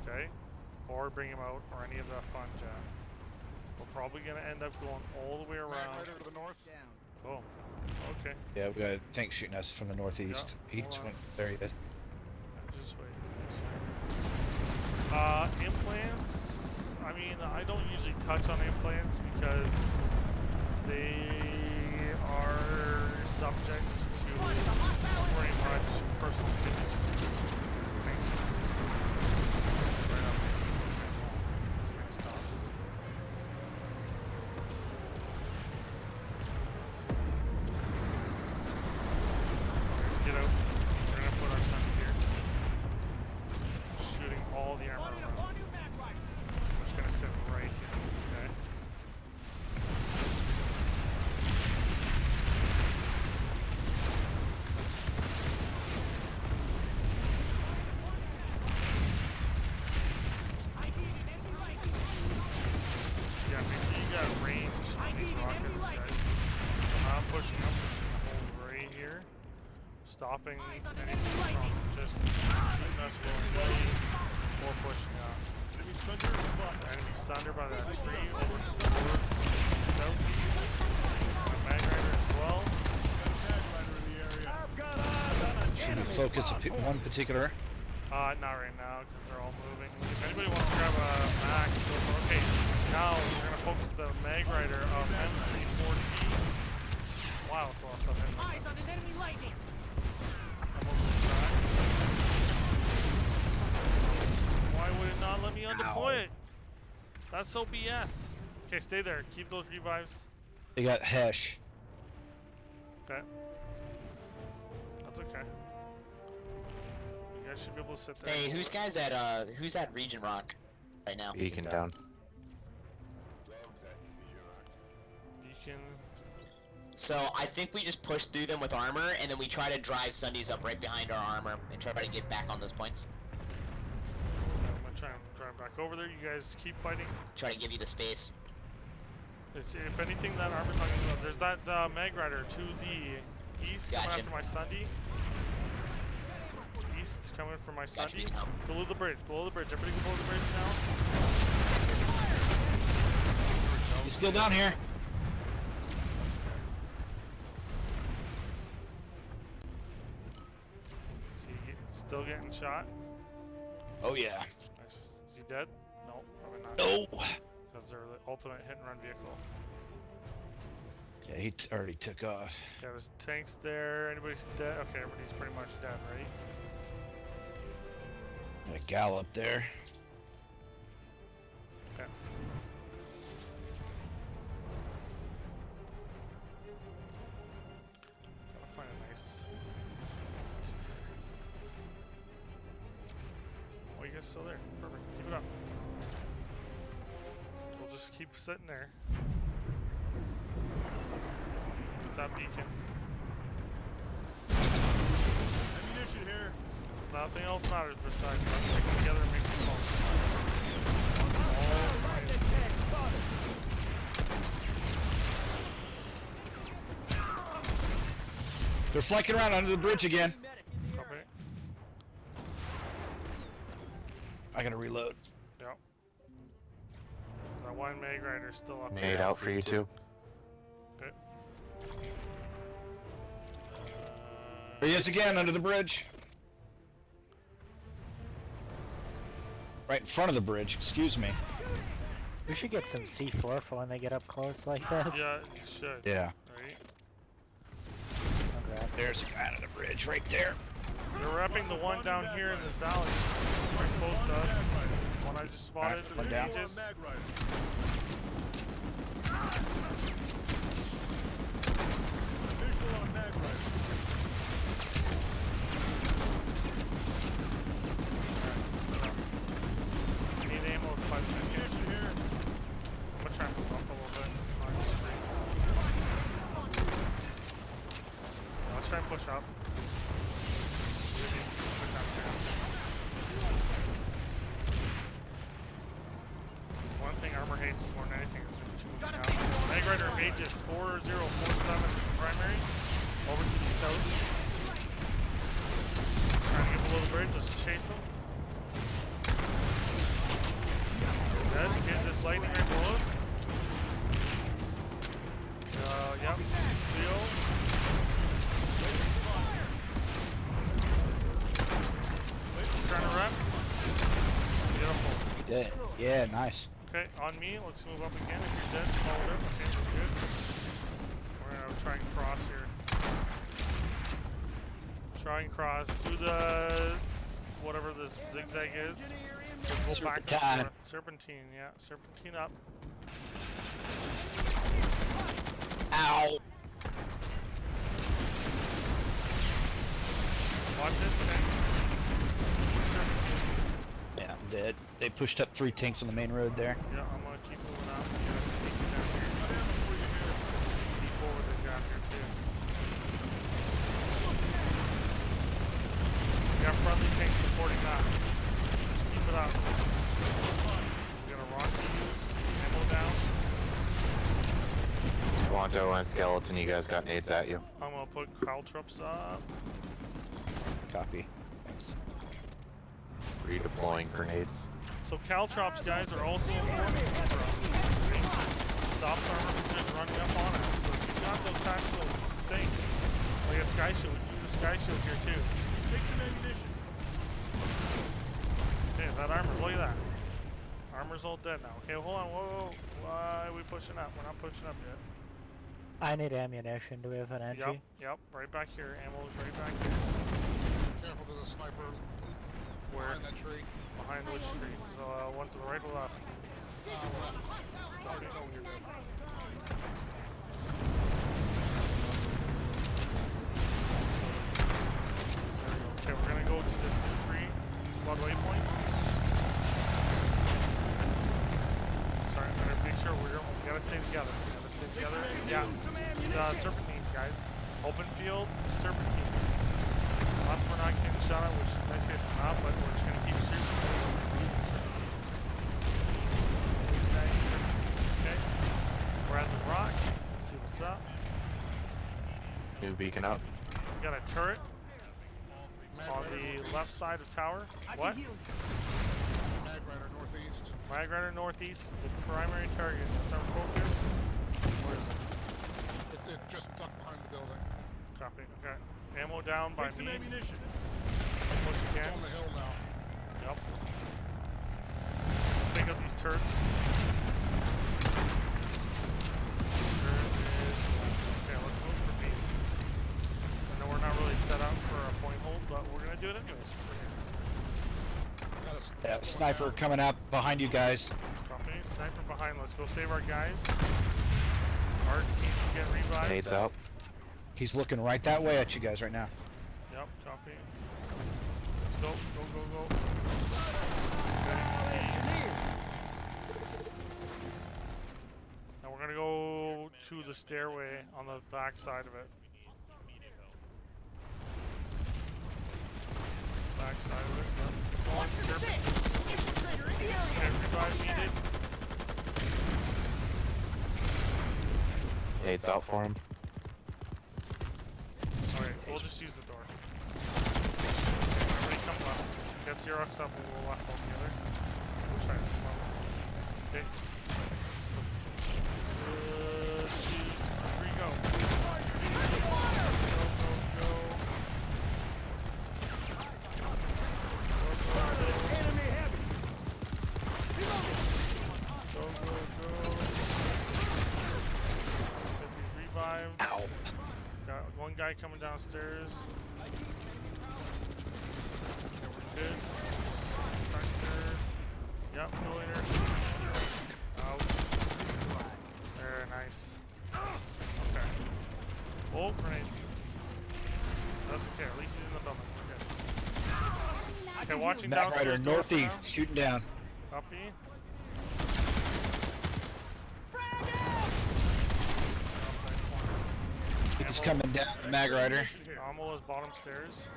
okay? Or bring them out, or any of the fun jazz. We're probably gonna end up going all the way around. Right over to the north. Oh, okay. Yeah, we got a tank shooting us from the northeast. Yeah, Each hold one. on. There he is. Just wait. Just wait. Implants. I mean, I don't usually touch on implants because they are subject to pretty much personal opinion. Just thanks. Right up. Is he gonna stop? Get out. We're gonna put our son here. Shooting all the armor around. I'm just gonna sit right here, okay? Yeah, make sure you got range on these rockets, guys. I'm pushing up, hold right here. Stopping anything from just shooting us willy-nilly or pushing up. Enemy sunder by that tree over towards southeast. Mag rider as well. Should we focus on one particular? Not right now because they're all moving. If anybody wants to grab a mag, go for it. Okay, now we're gonna focus the mag rider of M34T. Wow, it's a lot of stuff in this. Eyes on an enemy lightning. I'm over the track. Why would it not let me undeploy it? That's so BS. Okay, stay there. Keep those revives. They got Hesh. Okay. That's okay. You guys should be able to sit there. Hey, who's at Region Rock right now? Beacon down. Beacon. So I think we just push through them with armor, and then we try to drive Sundays up right behind our armor and try to get back on those points. I'm gonna try and drive back over there. You guys keep fighting. Try to give you the space. If anything, that armor's not gonna go. There's that mag rider to the east coming Gotcha. after my Sunday. East coming for my Gotcha, Sunday. we can help. Below the bridge. Below the bridge. Everybody go below the bridge now. He's still down here. That's okay. Is he still getting shot? Oh yeah. Nice. Is he dead? No. No, probably not. No. Because they're the ultimate hit and run vehicle. Yeah, he already took off. Yeah, there's tanks there. Anybody's dead? Okay, everybody's pretty much dead, right? Got a gallop there. Okay. Gotta find a nice. Oh, you guys still there? Perfect. Keep it up. We'll just keep sitting there. With that beacon. Ammunition here. Nothing else matters besides us sticking together and making calls. They're flanking around under the bridge again. Copy. I gotta reload. Yep. That one mag rider's still up Nade there. out for you too. Okay. There he is again under the bridge. Right in front of the bridge, excuse me. We should get some C4 for when they get up close like this. Yeah, you should. Yeah. Right? Congrats. There's a guy under the bridge right there. They're repping the one down here in this valley. Right close to us. One I just spotted. Alright, one down. Just... Visual on mag rider. I need ammo with 5 seconds. Ammunition here. I'm gonna try and move up a little bit on the screen. Let's try and push up. Really push up down. One thing Armor hates more than anything is moving out. Mag Rider Mages 4047 primary. Over to the south. Trying to get below the bridge, just chase them. Dead. Get this lightning right below us. Yep. Leo. Trying to wrap. Beautiful. Dead. Yeah, nice. Okay, on me. Let's move up again. If you're dead, follow up. Okay, that's good. We're gonna try and cross here. Try and cross. Do the whatever this zigzag is. We'll go back and Serpentine. forth. Serpentine, yeah. Serpentine up. Ow. Watch it, okay. Serpentine. Yeah, I'm dead. They pushed up 3 tanks on the main road there. Yeah, I'm gonna keep moving up. Yeah, sneaking down here. C4 with the gap here too. We got friendly tanks supporting that. Just keep it up. We got a rocket use. Ammo down. Squanto and Skeleton, you guys got nades at you. I'm gonna put caltrops up. Copy. Thanks. Redeploying grenades. So caltrops, guys, are also important for us. Stops armor from just running up on us. So if you've got those tactical things, like a sky shield, we can use the sky shield here too. Take some ammunition. Okay, that armor, look at that. Armor's all dead now. Okay, hold on, whoa. Why are we pushing up? We're not pushing up yet. I need ammunition. Do we have an entry? Yep, right back here. Ammo's right back here. Careful, there's a sniper Where? behind that tree. Behind which tree? One to the right or left? Left. Already know you're dead. There we go. Okay, we're gonna go to this tree. Squad waypoint. Sorry, I'm gonna make sure we gotta stay together. We gotta stay together. Yeah, serpentine, guys. Open field, serpentine. Unless we're not getting shot at, which in this case we're not, but we're just gonna keep shooting. Okay. We're at the rock. Let's see what's up. New beacon up. We got a turret on the left side of tower. What? Mag Rider northeast. Mag Rider northeast is the primary target. That's our focus. Where is it? It's just tucked behind the building. Copy. Okay. Ammo down by Take some me. ammunition. What you It's can. on the hill now. Yep. Take out these birds. Okay, let's move for B. I know we're not really set up for a point hold, but we're gonna do it anyways. We're here. Sniper coming up behind you guys. Copy. Sniper behind. Let's go save our guys. Art needs to get revived. Nades out. He's looking right that way at you guys right now. Yep, copy. Let's go, go, go, go. Now we're gonna go to the stairway on the back side of it. Back side of it. Yep. Go on, serpent. Okay, revive needed. Nades out for him. Alright, we'll just use the door. Everybody come left. Get Xerox up and we'll left all together. We'll try to smell it. Okay. Let's 2, 3, go. Enemy heavy. Go, go, go. Get these revives. Ow. Got one guy coming downstairs. Okay, we're good. Tractor. Yep, no later. Out. There, nice. Okay. Oh, grenade. That's okay, at least he's in the building. We're good. Okay, watching Mag downstairs. Rider doors for northeast, now. shooting down. Copy. He's coming down, the Mag Rider. Ammo is bottom stairs.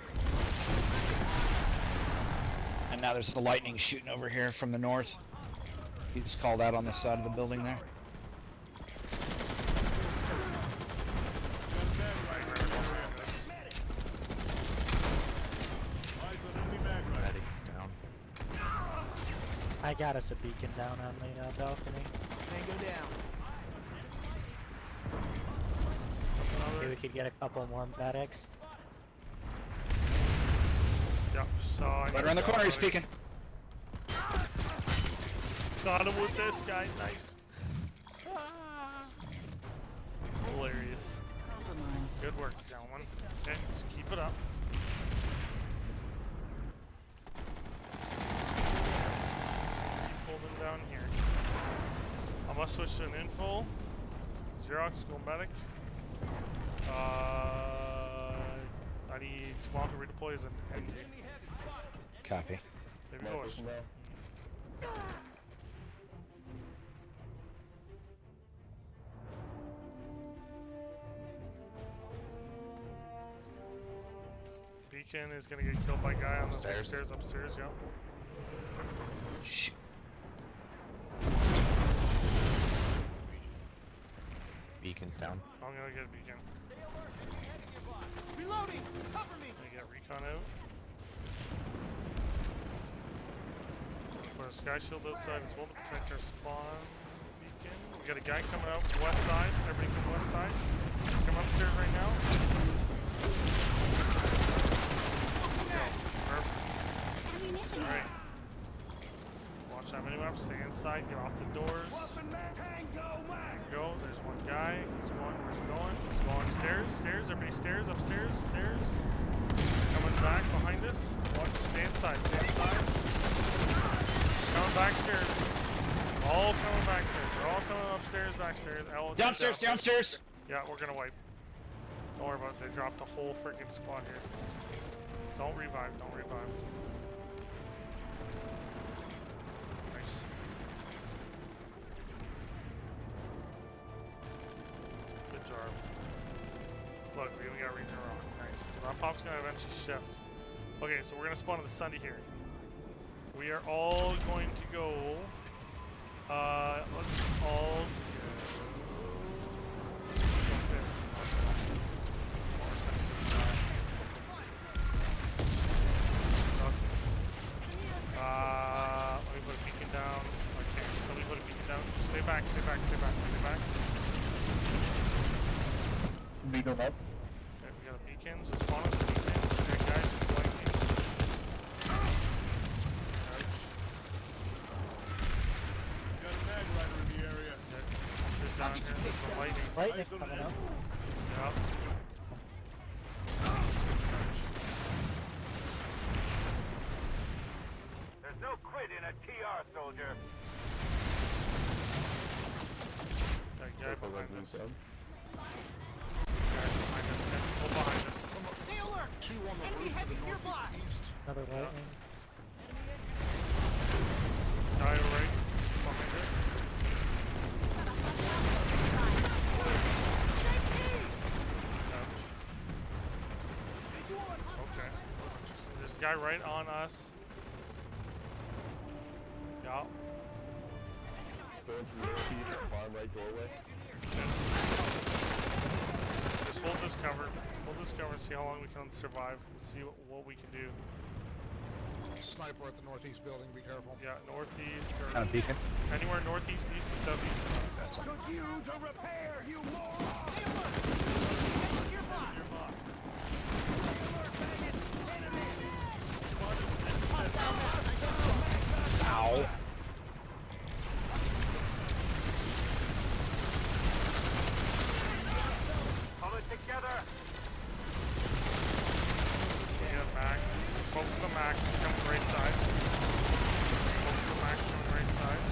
And now there's the lightning shooting over here from the north. He's called out on the side of the building there. Medics down. I got us a beacon down on the balcony. Tango down. Maybe we could get a couple more medics. Yep, so I Right around the corner, he's peeking. Got him with this guy, nice. Hilarious. Compromised. Good work, gentlemen. Okay, just keep it up. Keep holding down here. I'm gonna switch to an info. Xerox, go medic. I need squad to redeploy as an NG. Copy. Maybe push. Beacon is gonna get killed by guy on the Upstairs. upstairs, yep. Shoot. Beacon's down. I'm gonna get a beacon. Reloading. Cover me. I'm gonna get recon out. Put a sky shield outside as well to protect our spawn beacon. We got a guy coming out from the west side. Everybody come west side. He's coming upstairs right now. Go. Perfect. Ammunition. Alright. Watch that minimap. Stay inside. Get off the doors. There we go. There's one guy. He's going. Where's he going? He's going stairs. Stairs. Everybody stairs. Upstairs. Stairs. Coming back behind us. Watch. Stay inside. Stay inside. Coming backstairs. All coming backstairs. They're all coming upstairs, backstairs. Downstairs, downstairs! Yeah, we're gonna wipe. Don't worry about it. They dropped the whole freaking squad here. Don't revive. Don't revive. Nice. Good job. Look, we even got Region Rock. Nice. So that pop's gonna eventually shift. Okay, so we're gonna spawn at the Sunday here. We are all going to go. Let's all let me put a beacon down. Okay, somebody put a beacon down. Stay back, stay back, stay back, stay back. Beacon up. Okay, we got a beacon, so spawn at the beacon. Okay, guys, flanking. Lightning's coming up. Yeah. There's no quitting a TR, soldier. Okay, guy behind us. Guy behind us. Go behind us. Stay alert. Two on the Enemy roof to heavy the nearby. northeast. Another lightning. Guy right behind us. Ouch. Okay. Interesting. There's a guy right on us. Yeah. Going to the northeast, bottom right doorway. Just hold this cover. Hold this cover and see how long we can survive. And see what we can do. Sniper at the northeast building, be careful. Yeah, northeast or Kind of beacon. anywhere northeast, east, and southeast of us. That's Took you to repair, you moron. Stay alert. Nearby. Nearby. Ow. Pull it together. We got Max. Focus on the Max. He's coming right side. Focus on the Max coming right side.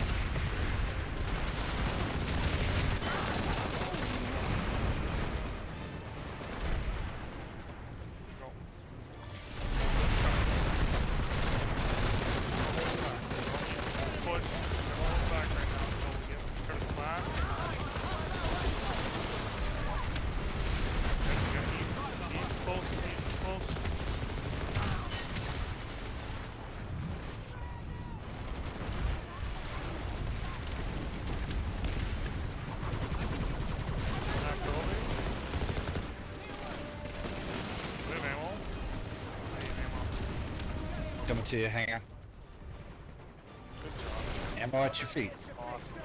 Go. Let's go. Push. They're all back right now. So we get turn the last. Okay, we got east. East post. East post. That building. We have ammo. I need ammo. Coming to you. Hang on. Good job. Ammo at your feet. Awesome.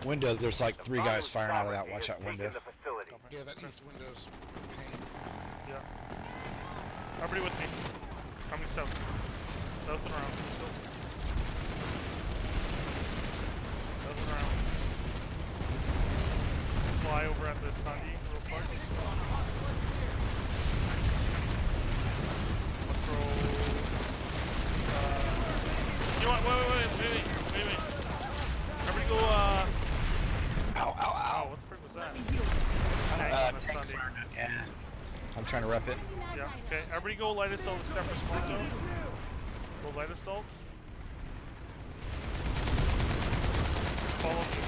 Window. There's like 3 guys firing out of that. Watch that window. Yeah, that east window's pain. Yeah. Everybody with me. Coming south. South and around. South and around. Fly over at this Sunday real quick. I'll throw. You know what? Wait. Everybody go. Ow, ow, Oh, ow. what the frick was that? Tank on a Tank Sunday. firing out, yeah. I'm trying to rep it. Yeah. Okay. Everybody go light assault except for Squanto. Go light assault. Follow me.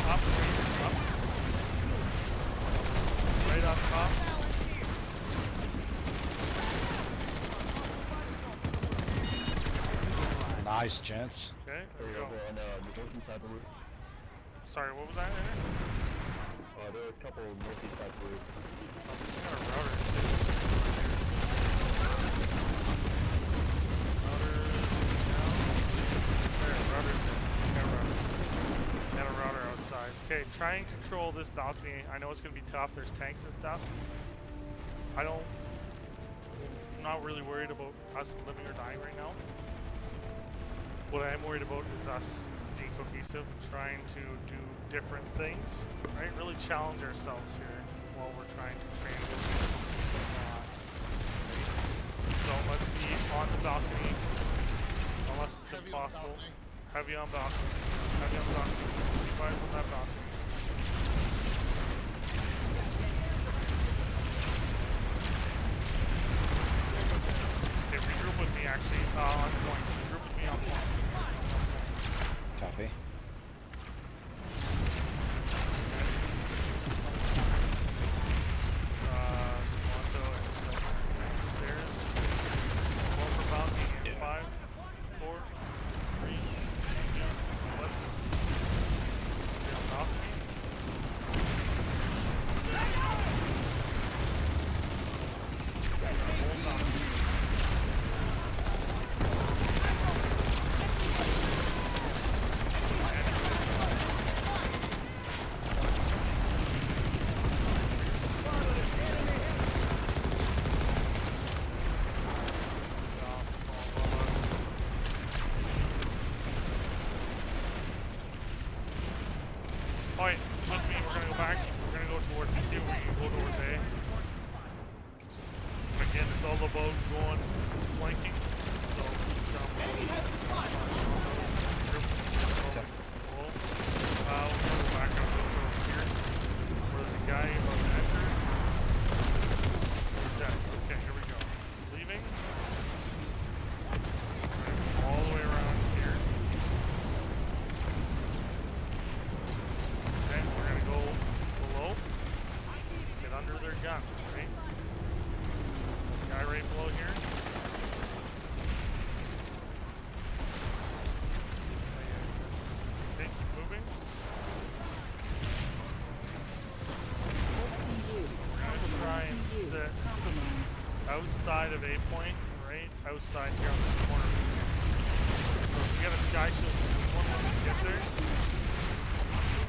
Up. Right up top. Nice, gents. Okay. There we go. On the northeast side of the roof. Sorry. What was that? There are a couple northeast side of the roof. Got a router. Got a router outside. Okay, try and control this balcony. I know it's gonna be tough. There's tanks and stuff. I'm not really worried about us living or dying right now. What I am worried about is us being cohesive, trying to do different things, right? Really challenge ourselves here while we're trying to train to be cohesive. So let's be on the balcony, unless it's Heavy on impossible. balcony. Heavy on balcony. Heavy on balcony. Keep eyes on that balcony. Okay, regroup with me actually on point. Regroup with me on point. Copy. Squanto and stairs. One for balcony in 5, 4, 3, 2, let's go. Stay on top. Alright, with me, we're gonna go back. We're gonna go towards C. We can go towards A. Again, it's all about going flanking. So, down below. We're gonna go back up this door here. Where there's a guy about to enter. We're dead. Okay, here we go. Leaving. All the way around here. Okay, we're gonna go below. Get under their gun, right? Guy right below here. Okay, moving. We'll see you. We're gonna try and sit Compromised. outside of A point, right outside here on this corner. So if we get a sky shield, one once we get there.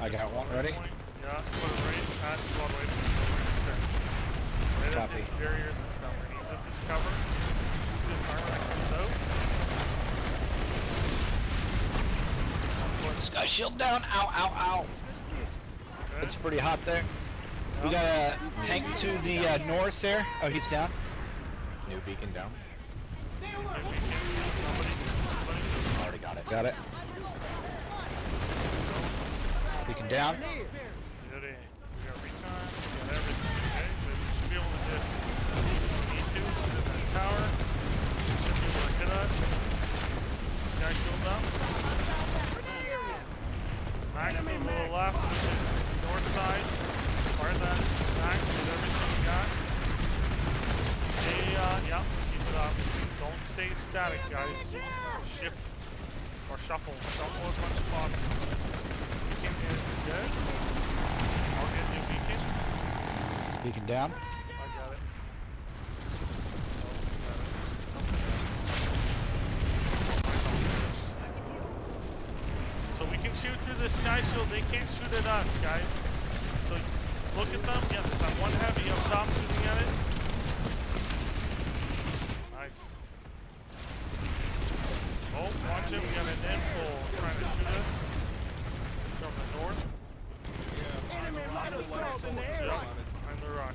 I got one ready. Point, yeah, put it right at squad wave. So we're gonna sit right at Copy. these barriers and stuff. We're gonna use this as cover. This armor that comes out. Sky shield down. Ow, ow, ow. Okay. It's pretty hot there. We got a tank to the north there. Oh, he's down. New beacon down. Somebody. Already got it. Got it. Beacon down. We got recon. We got everything. Okay, so we should be able to just, if we need to, hit that tower. Should be able to hit us. Sky shield up. Max to the left, north side. Fire that. Max with everything you got. Hey, yeah, keep it up. Don't stay static, guys. Shift or shuffle. Shuffle as much as possible. Beacon is good. I'll get new beacon. Beacon down. I got it. So we can shoot through the sky shield. They can't shoot at us, guys. So look at them. Yes, there's that one heavy up top shooting at it. Nice. Oh, watch him. We got an info trying to shoot us from the north. Behind the rock.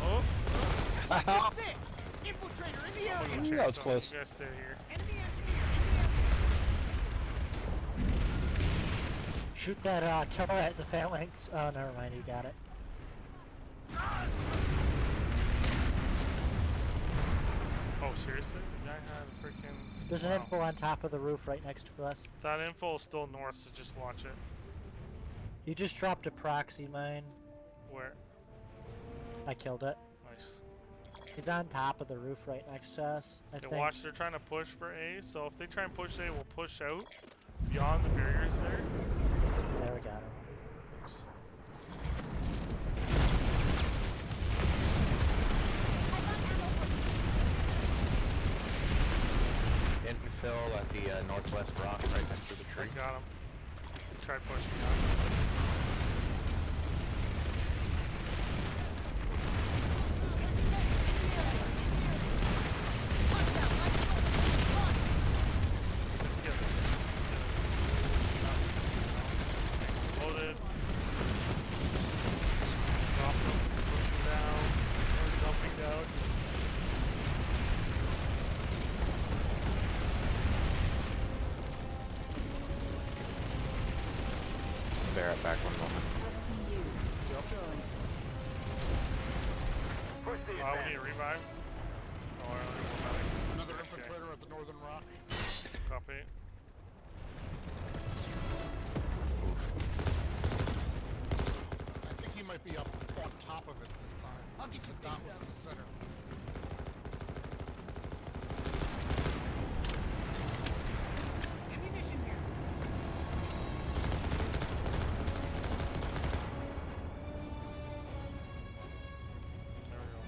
Oh. Infiltrator in the area! Ooh, that was close. You guys stay here. Enemy engineer in the area! Shoot that turret, the phalanx. Oh, never mind, you got it. Oh, seriously? The guy had a freaking. There's an info on top of the roof right next to us. That info is still north, so just watch it. You just dropped a proxy mine. Where? I killed it. Nice. He's on top of the roof right next to us. I think. Watch, they're trying to push for A, so if they try and push A, we'll push out beyond the barriers there. There we got him. Nice. Infill at the northwest rock right next to the tree. Got him. Try pushing out. Loaded. Stop them. Pushing down. We're jumping down. Bear it back one moment. We'll see you. Destroyed. We need a revive. Oh, I don't know. Another infiltrator at the northern rock. Copy. I think he might be up on top of it this time. I'll get you The dot fixed was up. in the center. Ammunition here! There we go.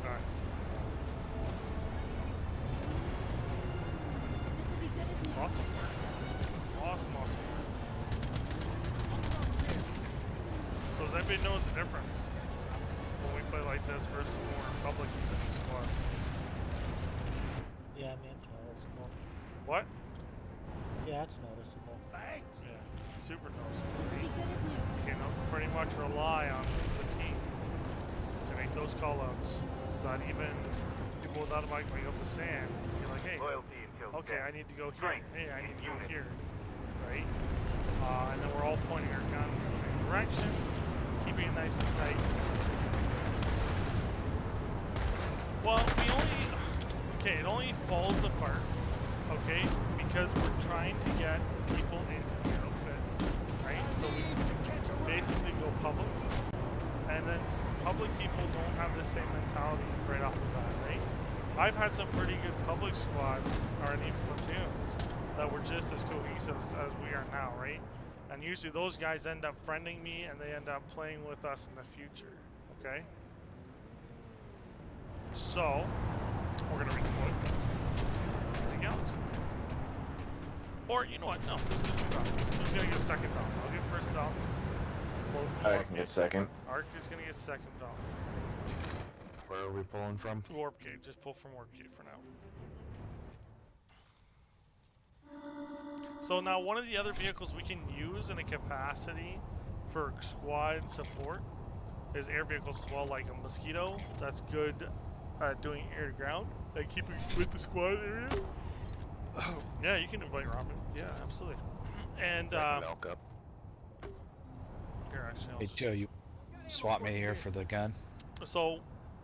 Alright. This will be good as new. Awesome. Awesome, awesome. So does anybody knows the difference when we play like this versus when we're in public squads? Yeah, I mean, it's noticeable. What? that's noticeable. Thanks. Yeah, super noticeable. Be good as new. You can pretty much rely on the team to make those call-outs. That even people without like going up the sand, you're like, hey, okay, I need to go here. Hey, I need to go here, right? And then we're all pointing our guns in the same direction, keeping it nice and tight. Well, it only falls apart, okay, because we're trying to get people into the outfit, right? So we basically go public, and then public people don't have the same mentality right off the bat, right? I've had some pretty good public squads, or even platoons, that were just as cohesive as we are now, right? And usually those guys end up friending me, and they end up playing with us in the future, okay? So, we're gonna redeploy the Galaxy. Or, you know what, no, let's do 2 Falcons. Who's gonna get second Falcon? I'll get first Falcon. I can get second. Arc is gonna get second Falcon. Where are we pulling from? Warp Gate, just pull from Warp Gate for now. So now one of the other vehicles we can use in a capacity for squad support is air vehicles as well, like a Mosquito. That's good at doing air to ground and keeping with the squad area. Yeah, you can invite Robin. Yeah, absolutely. And Milk up. here, actually, I'll Hey Joe, you swap me here for the gun. so,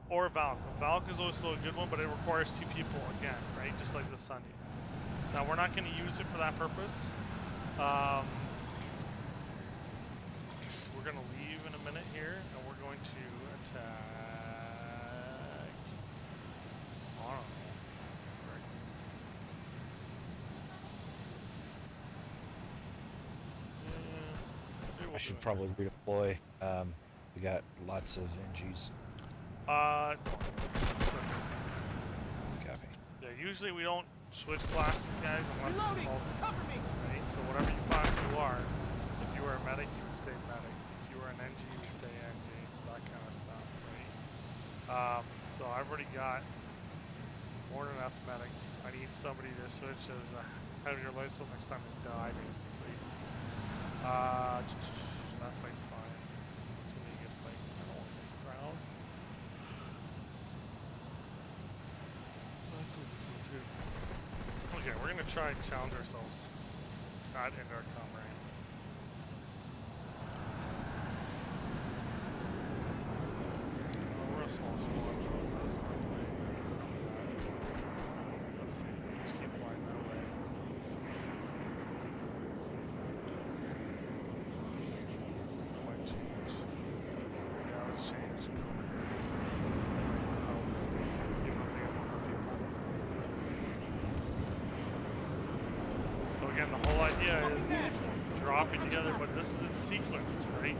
or Valk. Valk is also a good one, but it requires 2 people again, right? Just like the Sunny. Now we're not going to use it for that purpose. We're going to leave in a minute here, and we're going to attack. I don't know. Frick. Maybe we'll I should do it. probably redeploy. We got lots of NGs. Copy. Yeah, usually we don't switch classes, guys, unless it's Reloading. called. Cover me. Right? So whatever class you are, if you were a medic, you would stay medic. If you were an NG, you would stay NG. That kind of stuff, right? So I've already got more than enough medics. I need somebody to switch as head of your life so next time they die, basically. That fight's fine. It's gonna be a good fight. I don't want to make crowd. That's okay, too. Okay, we're gonna try and challenge ourselves at Intercom, right? We're a small squad, though, so that's a smart play. Let's see, just keep flying that way. That might change. Yeah, let's change. Oh, even if they have more people. So again, the whole idea is dropping together, but this is in sequence, right?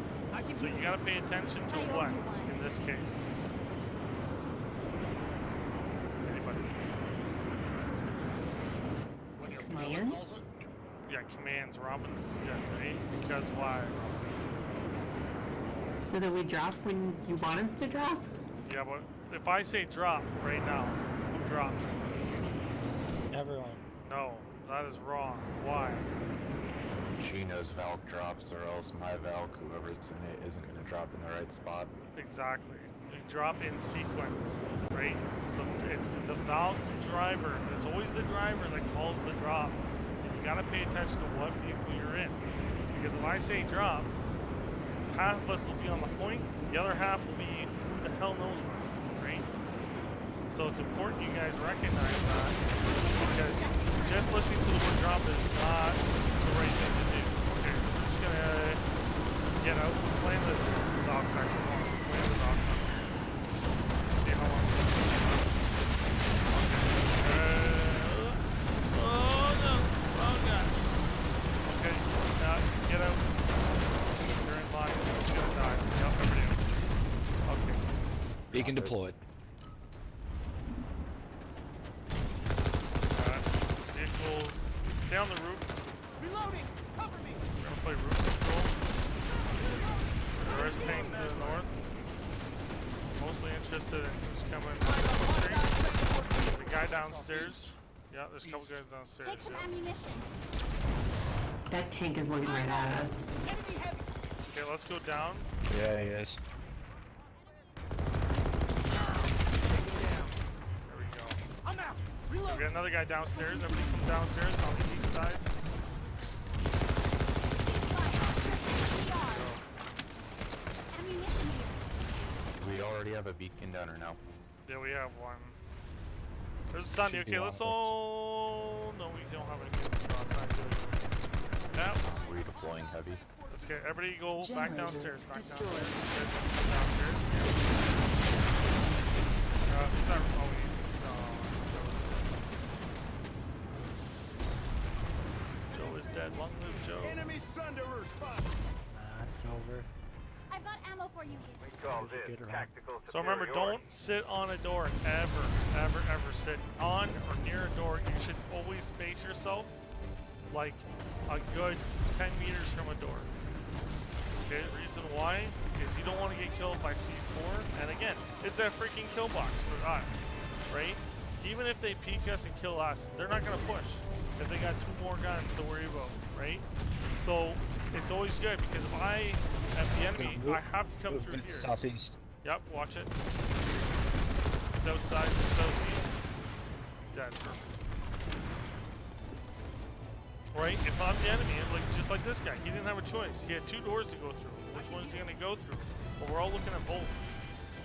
So you gotta pay attention to what in this case. Anybody? When your pilot Commands? calls it, Yeah, commands, Robin's, yeah, right? Because why, Robin's? So that we drop when you want us to drop? Yeah, but if I say drop right now, who drops? Everyone. No, that is wrong. Why? Gino's Valk drops, or else my Valk, whoever's in it, isn't going to drop in the right spot. Exactly. You drop in sequence, right? So it's the Valk driver. It's always the driver that calls the drop. And you gotta pay attention to what vehicle you're in. Because if I say drop, half of us will be on the point, the other half will be who the hell knows where, right? So it's important you guys recognize that, because just listening to the word drop is not the right thing to do. Okay, so we're just gonna get out, slam this dog section on, slam the dog section. See how long this is. Oh no, oh god. Okay, now get out. You're in line, it's gonna die. Yep, everybody. Okay. Beacon deployed. Vehicles, stay on the roof. Reloading. Cover me. We're gonna play roof control. There is tanks to the north. Mostly interested in who's coming. There's a guy downstairs. Yeah, there's a couple guys downstairs. Take some Yeah. ammunition. That tank is looking right at us. Enemy heavy. Okay, let's go down. Yeah, he is. There we go. I'm out. We Reload. got another guy downstairs. Everybody come downstairs on the east side. Ammunition here. We already have a beacon downer now. Yeah, we have one. There's a Sunday. Should be Okay, on let's it. all. No, we don't have anything outside. Yeah. Redeploying heavy. Let's get everybody go back downstairs. Back destroyed. downstairs. Come downstairs. Who's that? Oh, wait. No. Joe is dead. Long live Joe. Enemy Thunderer spotted. It's over. I've got ammo for you. That was a good round. So remember, don't sit on a door ever, ever, ever sit on or near a door. You should always space yourself like a good 10 meters from a door. Okay, the reason why is you don't want to get killed by C4. And again, it's a freaking kill box for us, right? Even if they peek us and kill us, they're not going to push if they got 2 more guns to worry about, right? So it's always good because if I am the enemy, I have to come Move through to here. southeast. Yep, watch it. It's outside, southeast. He's dead. Right? If I'm the enemy, like just like this guy, he didn't have a choice. He had 2 doors to go through. Which one is he gonna go through? But we're all looking at both.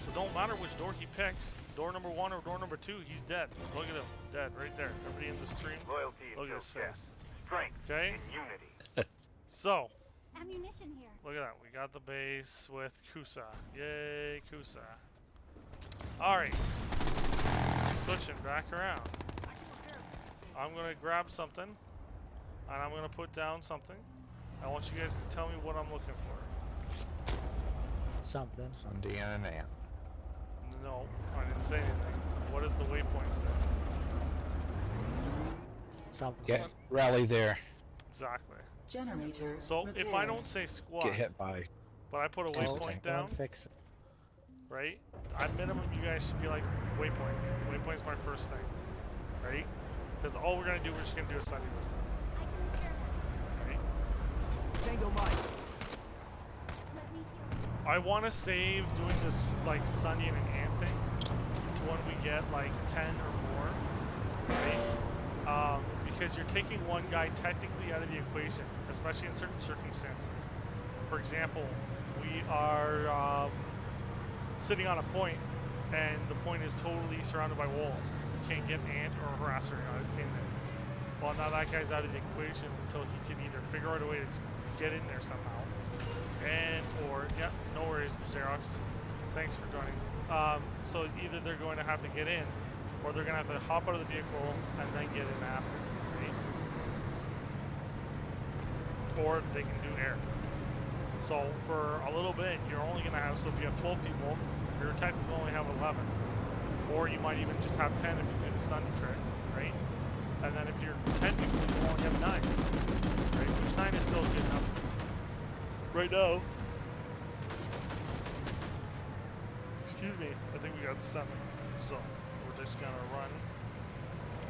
So don't matter which door he picks. Door number 1 or door number 2, he's dead. Look at him, dead right there. Everybody in the stream, look at his face. Okay? So, Ammunition here. look at that. We got the base with Kusa. Yay, Kusa. Alright. Switching back around. I'm going to grab something. And I'm going to put down something. I want you guys to tell me what I'm looking for. Something. Sunday and an ant. No, I didn't say anything. What does the waypoint say? Something. Get rally there. Exactly. Generator. So, if I don't say squad, Get hit by. but I put a Close the waypoint tank. down, Don't fix it. right? At minimum, you guys should be like, waypoint. Waypoint's my first thing, right? Because all we're going to do, we're just going to do a Sunday this time. Right? Tango Mike. Let me heal. I want to save doing this, like, Sunday and an ant thing to when we get, like, 10 or more, right? Because you're taking one guy technically out of the equation, especially in certain circumstances. For example, we are sitting on a point, and the point is totally surrounded by walls. You can't get an ant or a harasser in there. Well, now that guy's out of the equation until he can either figure out a way to get in there somehow, or yeah, no worries, Xerox. Thanks for joining. So either they're going to have to get in, or they're going to have to hop out of the vehicle and then get in after, right? Or they can do air. So for a little bit, you're only going to have, so if you have 12 people, you're technically only have 11. Or you might even just have 10 if you do the Sunday trick, right? And then if you're 10 people, you only have 9, right? Which 9 is still good enough. Right now, excuse me, I think we got 7. So we're just gonna run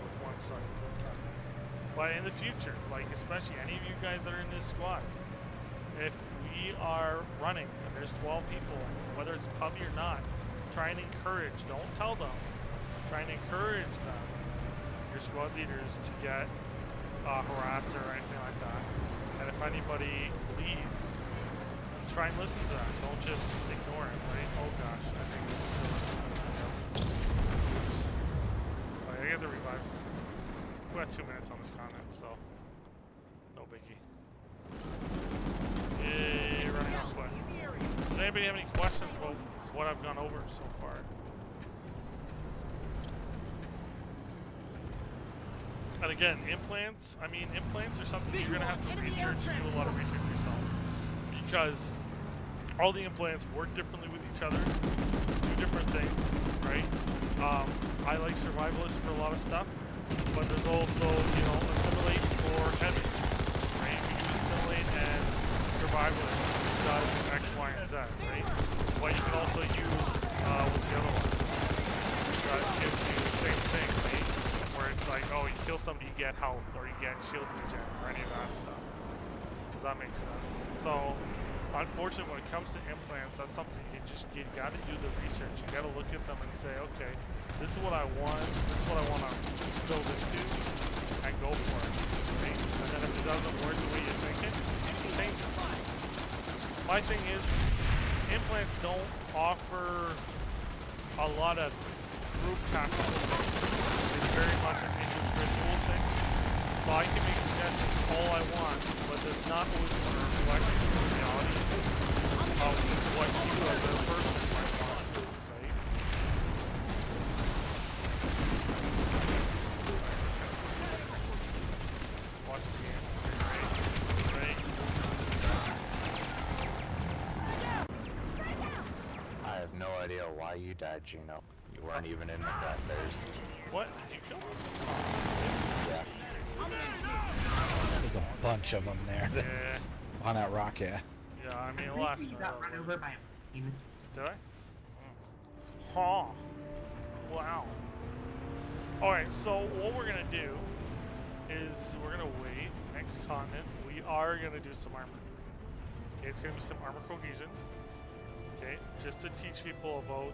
with 1 Sunday for the time. But in the future, like especially any of you guys that are in these squads, if we are running and there's 12 people, whether it's puppy or not, try and encourage, don't tell them, try and encourage them, your squad leaders, to get a harasser or anything like that. And if anybody leads, try and listen to that. Don't just ignore it, right? Oh gosh, I think this is oops. Oh, I get the revives. We got 2 minutes on this continent, so no biggie. Yay, running on foot. Does anybody have any questions about what I've gone over so far? And again, implants, I mean, implants are something you're going to have to research and do a lot of research yourself. Because all the implants work differently with each other, do different things, right? I like survivalist for a lot of stuff, but there's also, you know, assimilate for heavy, right? You can assimilate and survivalist does X, Y, and Z, right? But you can also use, what's the other one? That gives you the same thing, right? Where it's like, oh, you kill somebody, you get health, or you get shield regen, or any of that stuff. that makes sense. So, unfortunately, when it comes to implants, that's something you got to do the research. You got to look at them and say, okay, this is what I want. This is what I want to build into, and go for it. Right? And then if it doesn't work the way you think it, change it. My thing is, implants don't offer a lot of group tactical things. It's very much an individual thing. So I can make suggestions all I want, but it's not always going to reflect the reality of what you as a person might want, right? Watch the game. Right? I have no idea why you died, Gino. You weren't even in the crosshairs. What? Did you kill him? Yeah. There's a bunch of them there. Yeah. On that rock, yeah. Yeah, I mean, I'm last pretty sure you got run over by a plane. Did I? Huh. Wow. Alright, so what we're gonna do is we're gonna wait. Next continent, we are gonna do some armor. Okay, it's gonna be some armor cohesion. Okay, just to teach people about,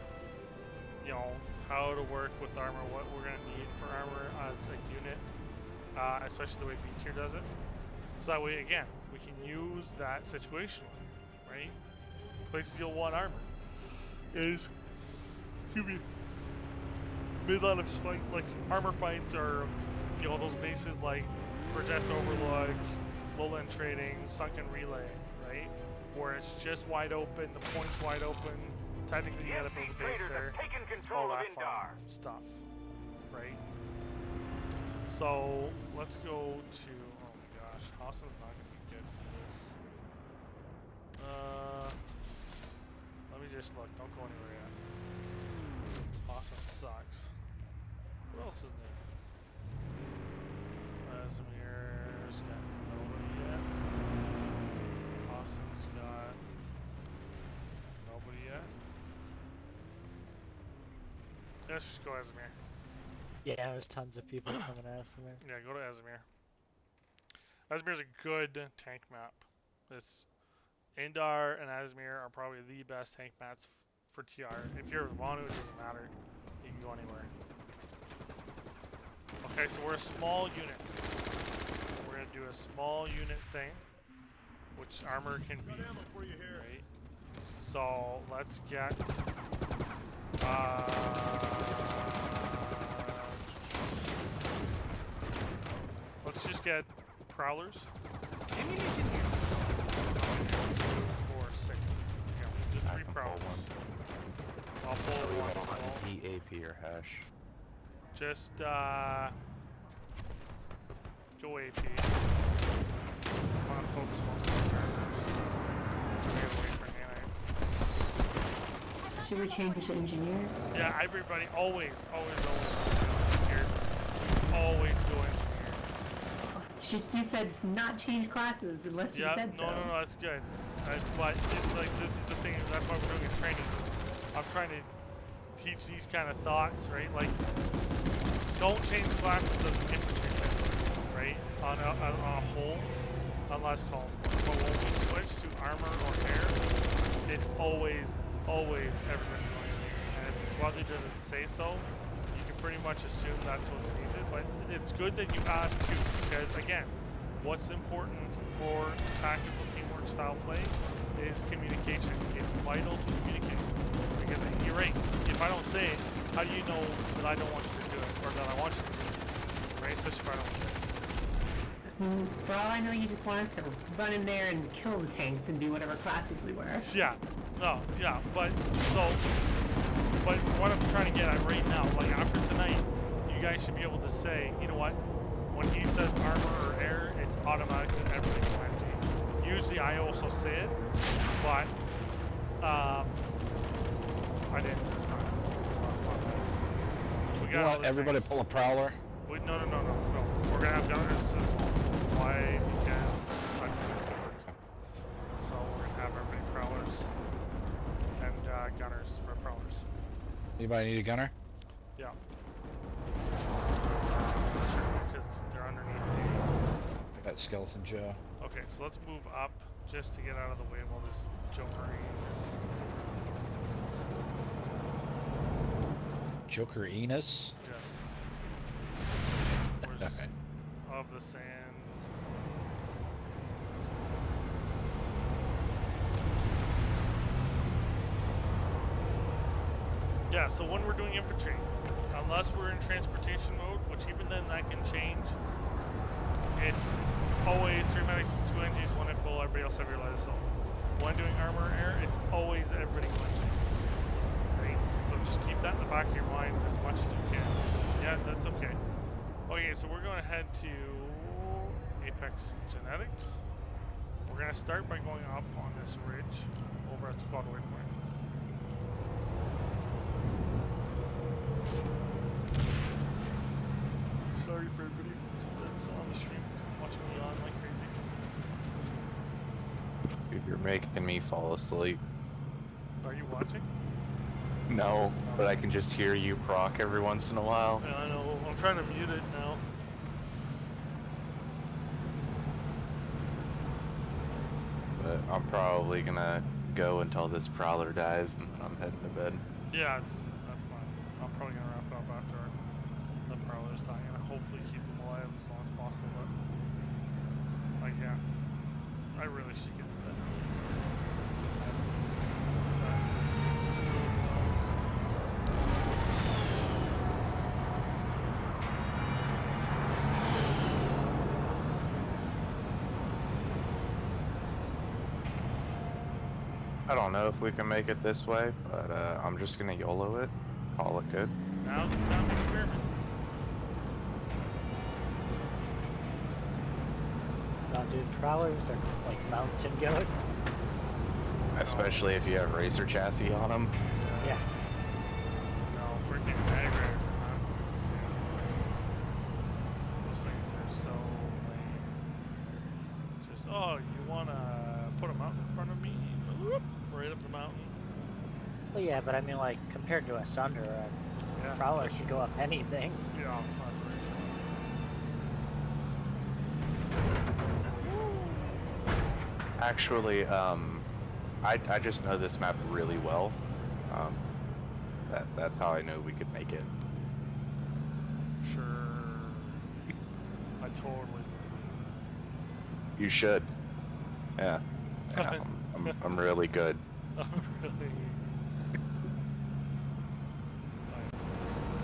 you know, how to work with armor, what we're gonna need for armor as a unit, especially the way BTYR does it. So that way, again, we can use that situationally, right? Places you'll want armor is, excuse me, made a lot of like armor fights, or you know, those bases like Burgess Overlook, Lowland Trading, Sunken Relay, right? Where it's just wide open, the point's wide open. Technically, you gotta build a base there. All that fun stuff, right? So let's go to. Oh my gosh, Hassan's not gonna be good for this. Let me just look. Don't go anywhere yet. Hassan sucks. Who else is new? Asimir's got nobody yet. Hassan's got nobody yet. Let's just go Asimir. Yeah, there's tons of people coming to Asimir. Yeah, go to Asimir. Asimir's a good tank map. It's Indar and Asimir are probably the best tank maps for TR. If you're Vanu, it doesn't matter. You can go anywhere. Okay, so we're a small unit. We're gonna do a small unit thing, which armor can be. Right. So let's get. Let's just get prowlers. Ammunition here. 4, 6. Yeah, just 3 prowlers. I'll pull one. Key AP or hash. Just go AP. I want to focus most of the characters. I'm gonna wait for nanites. Should we change it to engineer? Yeah, everybody always engineer. Always go engineer. It's just you said not change classes unless you said so. No, that's good. But it's like, this is the thing, that's why we're doing a training. I'm trying to teach these kind of thoughts, right? Like, don't change classes as an infantryman, right? On a whole, unless called. But when we switch to armor or air, it's always everything's going to. And if the squad leader doesn't say so, you can pretty much assume that's what's needed. But it's good that you asked too, because again, what's important for tactical teamwork style play is communication. It's vital to communicate. Because you're right, if I don't say it, how do you know that I don't want you to do it, or that I want you to do it, right? Especially if I don't say it. For all I know, you just want us to run in there and kill the tanks and do whatever classes we were. Yeah, no, yeah, but what I'm trying to get at right now, like after tonight, you guys should be able to say, you know what, when he says armor or air, it's automatically everything's empty. Usually I also say it, but I didn't this time. So that's my bad. We You got all want the everybody things. pull a prowler? Wait, no. We're gonna have gunners as well. Why? Because I'm gonna work. So we're gonna have everybody prowlers and gunners for prowlers. Anybody need a gunner? Yeah. Because they're underneath the. I That Skeleton Joe. Okay, so let's move up just to get out of the way while this Joker is. Joker Enos? Yes. Where's Okay. of the sand. Yeah, so when we're doing infantry, unless we're in transportation mode, which even then that can change, it's always 3 medics, 2 NGs, 1 at full, everybody else have your light assault. When doing armor air, it's always everybody glitching. Right? So just keep that in the back of your mind as much as you can. Yeah, that's okay. Okay, so we're going to head to Apex Genetics. We're going to start by going up on this ridge over at Squad Waypoint. Sorry for everybody that's on the stream watching me on like crazy. Dude, you're making me fall asleep. Are you watching? No, but I can just hear you proc every once in a while. Yeah, I know. I'm trying to mute it now. But I'm probably gonna go until this prowler dies and then I'm heading to bed. Yeah, that's fine. I'm probably gonna wrap it up after the prowler's dying and hopefully keep them alive as long as possible. But like, yeah, I really should get to bed. I don't know if we can make it this way, but I'm just gonna YOLO it, call it good. Now's the time to experiment. No, dude, prowlers are like mountain goats. Especially if you have racer chassis on them. Yeah. No, freaking aggro. Those things are so lame. Just, oh, you wanna put a mountain in front of me? Whoop, right up the mountain. Well, yeah, but I mean, like, compared to a Sunder, Yeah, a prowler should go up anything. Yeah, that's right. Actually, I just know this map really well. That's how I knew we could make it. Sure. I totally. You should. Yeah. I'm really good. I'm really.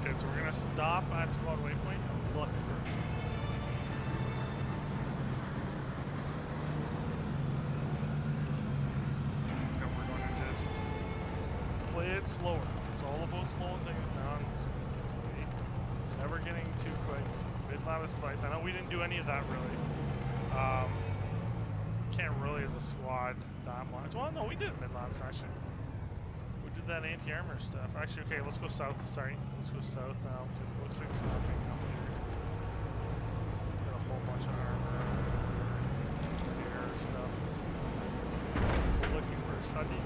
Okay, so we're gonna stop at Squad Waypoint and look first. And we're gonna just play it slower. It's all about slowing things down. Never getting too quick. Mid-lattice fights. I know we didn't do any of that really. Can't really as a squad that much. Well, no, we did mid-lattice actually. We did that anti-armor stuff. Actually, okay, let's go south. Sorry, let's go south now because it looks like there's nothing up here. Got a whole bunch of armor, air stuff. We're looking for Sunday.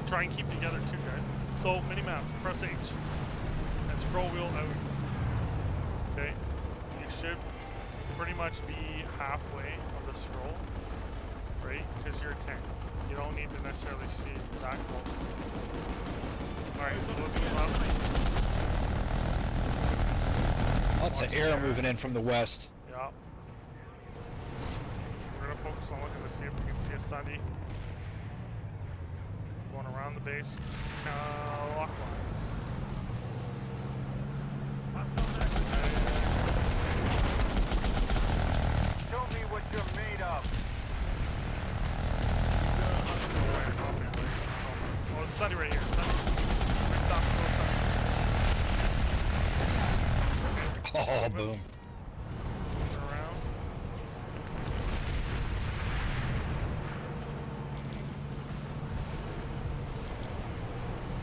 Try and keep together too, guys. So minimap, press H, and scroll wheel out. Okay, you should pretty much be halfway of the scroll, right? Because you're a tank. You don't need to necessarily see that close. Alright, so let's move up. Lots of air moving in from the west. Yeah. We're gonna focus on looking to see if we can see a Sunday. Going around the base clockwise. Show me what you're made of. Oh, there's a Sunday right here. Sunday. Stop. Oh, boom. Moving around.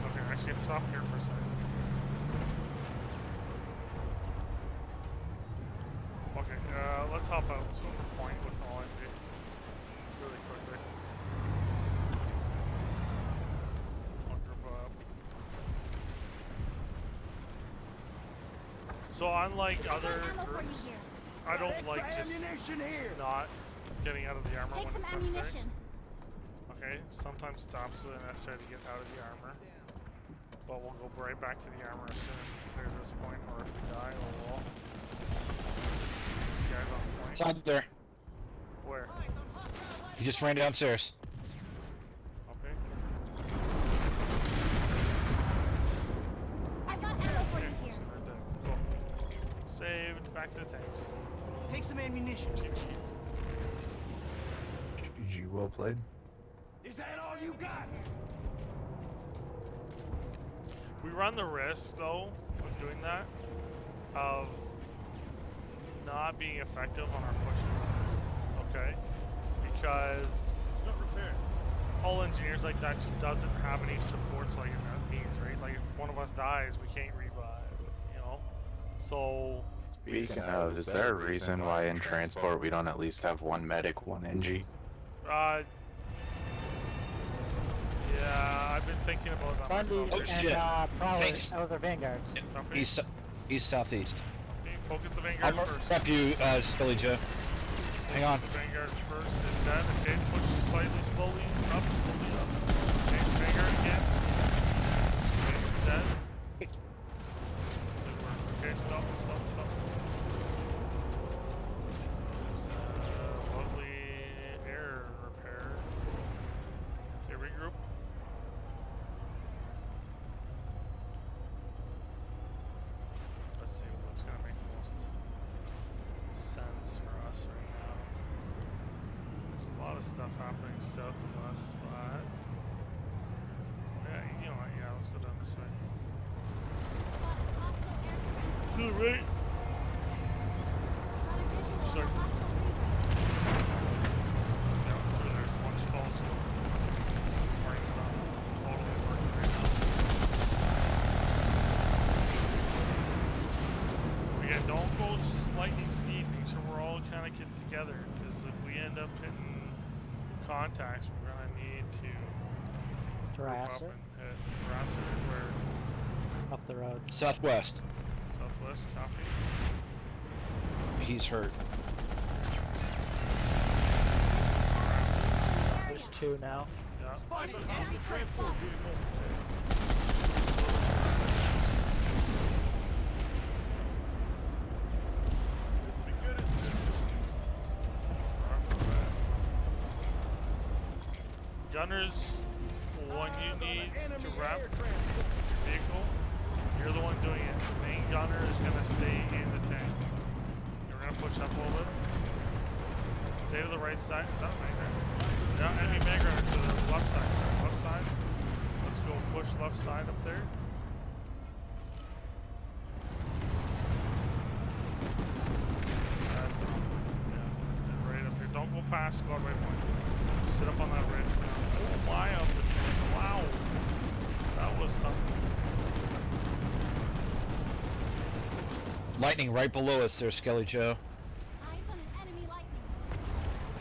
Okay, actually, stop here for a second. Okay, let's hop out. Let's go for point with all NG really quickly. I'll group up. So unlike I've other got ammo for you groups, here. I don't like just ammunition here. not getting out of the armor Take when some it's necessary. ammunition. Okay, sometimes it's absolutely necessary to get out of the armor. But we'll go right back to the armor as soon as we clear this point, or if we die, oh well. You guys on point? Inside there. Where? He just ran downstairs. Okay. I've got ammo for you here. So they're dead. Cool. Saved. Back to the tanks. Take some ammunition. GG. GG, well played. Is that all you got? We run the risk, though, of doing that, of not being effective on our pushes. Okay? Because hull engineers like that just doesn't have any supports like that means, right? Like if one of us dies, we can't revive, you know? So Speaking of, is there a reason why in transport we don't at least have one medic, one NG? yeah, I've been thinking about that Sundays myself. Oh, shit. and Prowlers. Tanks. Those are Vanguards. Okay. East, southeast. Okay, focus the Vanguard I'm first. prep you, Scully Joe. Hang on. The Vanguard first is dead. Okay, push slightly, slowly up, slowly up. Okay, Vanguard again. Okay, dead. Good work. Okay, stop. Lovely air repair. Okay, regroup. Let's see what's gonna make the most sense for us right now. There's a lot of stuff happening south of us, but yeah, you know what? Yeah, let's go down this way. To the right. Sorry. Yeah, through there. Watch fall skeleton. Brain's not totally working right now. Again, don't go lightning speed. Make sure we're all kind of get together, because if we end up hitting contacts, we're gonna need to Harass group it. up and hit harasser where Up the road. Southwest. southwest. Copy. He's hurt. There's two now. Yeah. Spotted enemy transport vehicle. This will be good, isn't it? Gunners, when you need to Enemy wrap air transport. vehicle, you're the one doing it. The main gunner is gonna stay in the tank. You're gonna push up a little bit. Stay to the right side. Is that right there? Yeah, enemy mag runner to the left side. Left side. Let's go push left side up there. That's it. Yeah, right up here. Don't go past squad waypoint. Sit up on that ridge. Oh my, up the sand. Wow. That was something. Lightning right below us there, Skelly Joe. Eyes on an enemy lightning.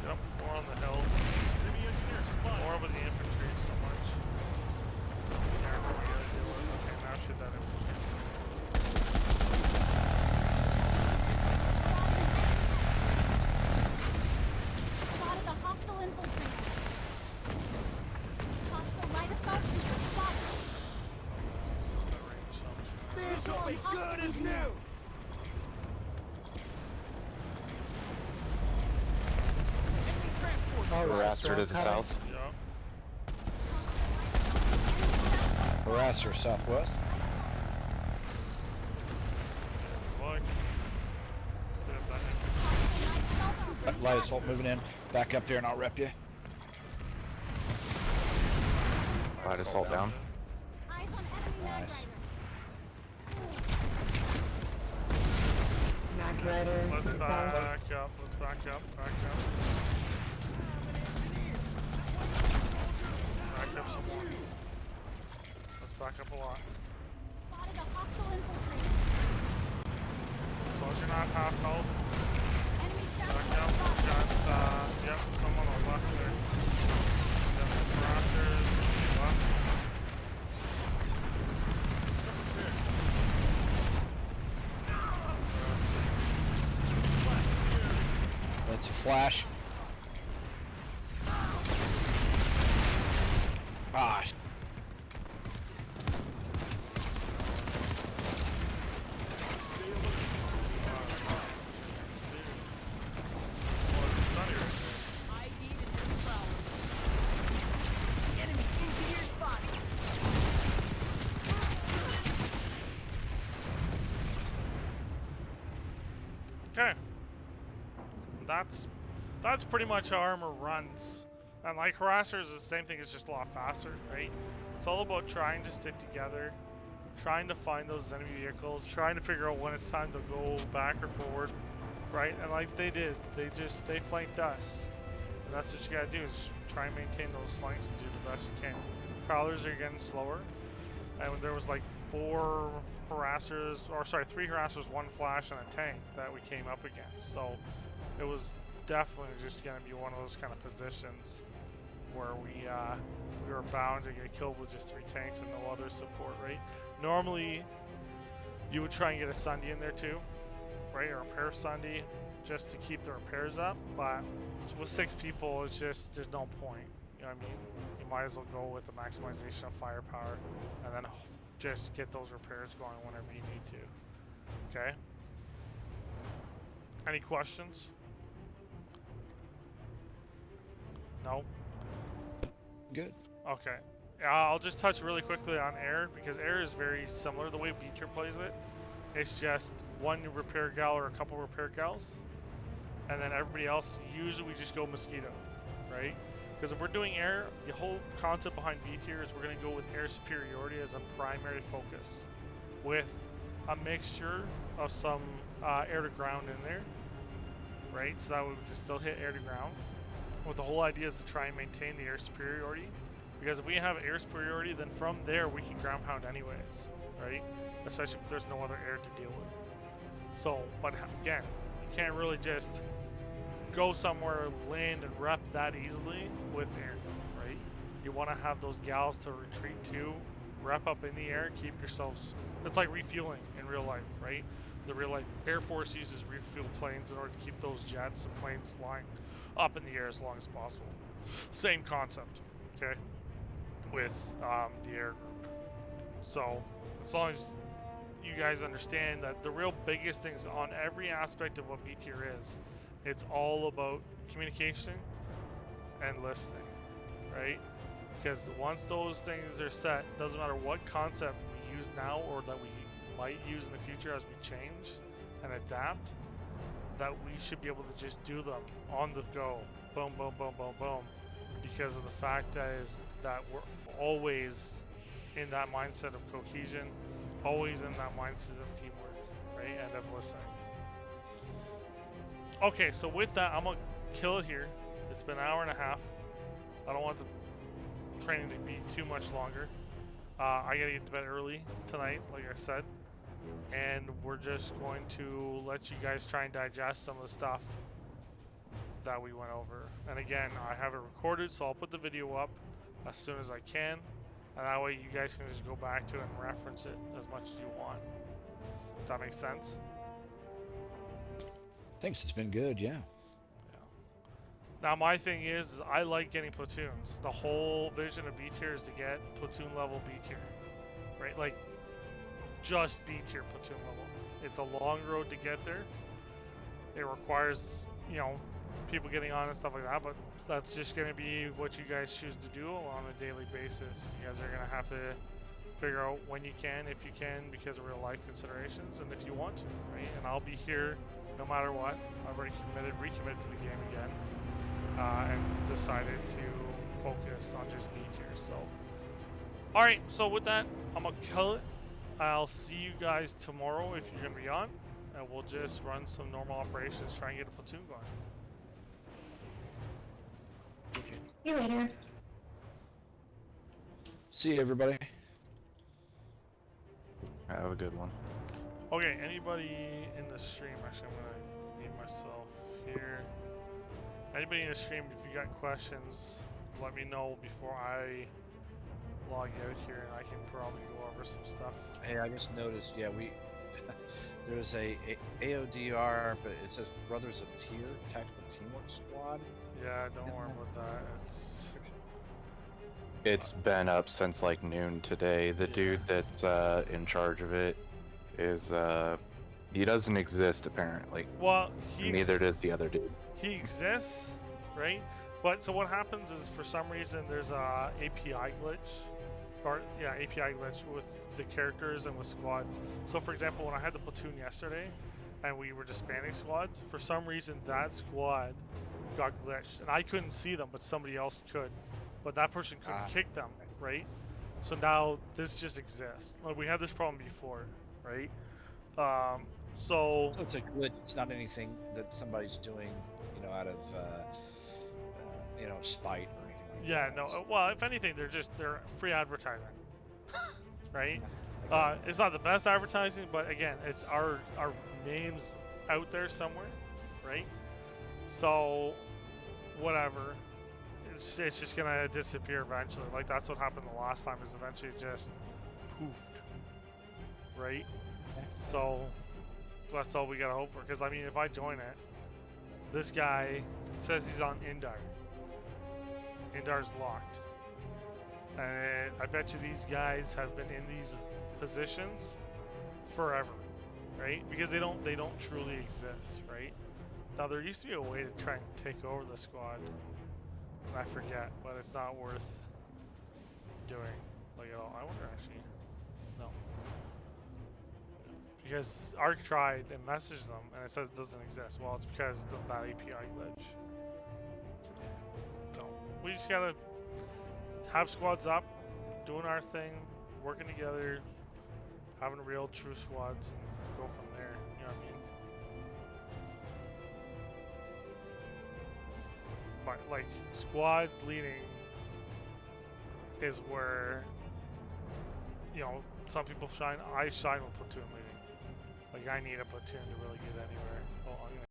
Get up more on the hill. Enemy engineer spotted. More over the infantry so much. Yeah, what we gotta do it. Okay, now shoot that infantry. Spotted a hostile infiltrator. Hostile light assault trooper spotted. Jesus, that range so much. This will be good as new. Enemy transport. Oh, there's a Harasser storm to the coming. south. Yeah. Harasser southwest. Look. See if that infantry. Light assault trooper Light spotted. assault moving in. Back up there and I'll rep you. Light assault down. Eyes on enemy Nice. Mag Rider Let's to the south. back up. Let's back up. Back up. Back up some more. Let's back up a lot. Spotted a hostile infiltrator. As long as you're not half health. Enemy Back transport up. spotted. Got, yep, someone on the left there. Yep, harassers. Left. It's a flash. Ah. Okay. That's pretty much how armor runs. And like harassers is the same thing, it's just a lot faster, right? It's all about trying to stick together, trying to find those enemy vehicles, trying to figure out when it's time to go back or forward, right? And like they did, they flanked us. And that's what you gotta do, is just try and maintain those flanks and do the best you can. Prowlers are getting slower. And there was like 3 harassers, 1 flash, and a tank that we came up against. So it was definitely just going to be one of those kind of positions where we were bound to get killed with just 3 tanks and no other support, right? Normally, you would try and get a Sunday in there too, right? A repair Sunday, just to keep the repairs up. But with 6 people, it's just, there's no point. You know what I mean? You might as well go with the maximization of firepower and then just get those repairs going whenever you need to. Okay? Any questions? No? Good. Okay. I'll just touch really quickly on air, because air is very similar the way BTYR plays it. It's just 1 repair gal or a couple repair gals, and then everybody else, usually we just go mosquito, right? Because if we're doing air, the whole concept behind BTYR is we're going to go with air superiority as a primary focus, with a mixture of some air to ground in there, right? So that way we can still hit air to ground. But the whole idea is to try and maintain the air superiority, because if we have air superiority, then from there we can ground pound anyways, right? Especially if there's no other air to deal with. So, but again, you can't really just go somewhere, land, and rep that easily with air, right? You want to have those gals to retreat to, rep up in the air, keep yourselves. It's like refueling in real life, right? The real life Air Force uses refuel planes in order to keep those jets and planes flying up in the air as long as possible. Same concept, okay? With the air group. So as long as you guys understand that the real biggest things on every aspect of what BTYR is, it's all about communication and listening, right? Because once those things are set, doesn't matter what concept we use now or that we might use in the future as we change and adapt, that we should be able to just do them on the go. Boom, boom, boom, boom, boom. Because of the fact that is that we're always in that mindset of cohesion, always in that mindset of teamwork, right? And of listening. Okay, so with that, I'm gonna kill it here. It's been an hour and a half. I don't want the training to be too much longer. I gotta get to bed early tonight, like I said. And we're just going to let you guys try and digest some of the stuff that we went over. And again, I have it recorded, so I'll put the video up as soon as I can. And that way you guys can just go back to it and reference it as much as you want. Does that make sense? Thanks, it's been good, yeah. Now my thing is I like getting platoons. The whole vision of B-tier is to get platoon level B-tier, right? Like just B-tier platoon level. It's a long road to get there. It requires, you know, people getting on and stuff like that, but that's just going to be what you guys choose to do on a daily basis. You guys are going to have to figure out when you can, if you can, because of real life considerations, and if you want to, right? And I'll be here no matter what. I've already recommitted to the game again. And decided to focus on just B tier. So, alright, so with that, I'm gonna kill it. I'll see you guys tomorrow if you're gonna be on, and we'll just run some normal operations, try and get a platoon going. See you later. See you, everybody. Have a good one. Okay, anybody in the stream? Actually, I'm gonna mute myself here. Anybody in the stream, if you got questions, let me know before I log out here, and I can probably go over some stuff. Hey, I just noticed, yeah, There's a AODR, but it says Brothers of Tier Tactical Teamwork Squad. Yeah, don't worry about that. It's been up since like noon today. The dude that's in charge of it is he doesn't exist apparently. Well, Neither does the other dude. He exists, right? But so what happens is for some reason there's a API glitch, API glitch with the characters and with squads. So for example, when I had the platoon yesterday, and we were disbanding squads, for some reason that squad got glitched, and I couldn't see them, but somebody else could. But that person couldn't kick them, right? So now this just exists. Like we had this problem before, right? So it's a glitch. It's not anything that somebody's doing, out of spite or anything like that. No. Well, if anything, they're free advertising, right? It's not the best advertising, but again, it's our names out there somewhere, right? So whatever. It's just gonna disappear eventually. Like that's what happened the last time. Is eventually it just poofed, right? So that's all we gotta hope for. Because I mean, if I join it, this guy says he's on Indar. Indar's locked, and I bet you these guys have been in these positions forever, right? Because they don't truly exist, right? Now there used to be a way to try and take over the squad. I forget, but it's not worth doing like at all. I wonder actually. No. Because Ark tried and messaged them and it says it doesn't exist. Well, it's because of that API glitch. So we just gotta have squads up, doing our thing, working together, having real true squads, and go from there. You know what I mean? But like squad leading is where some people shine. I shine with platoon leading. Like I need a platoon to really get anywhere. Well, I'm gonna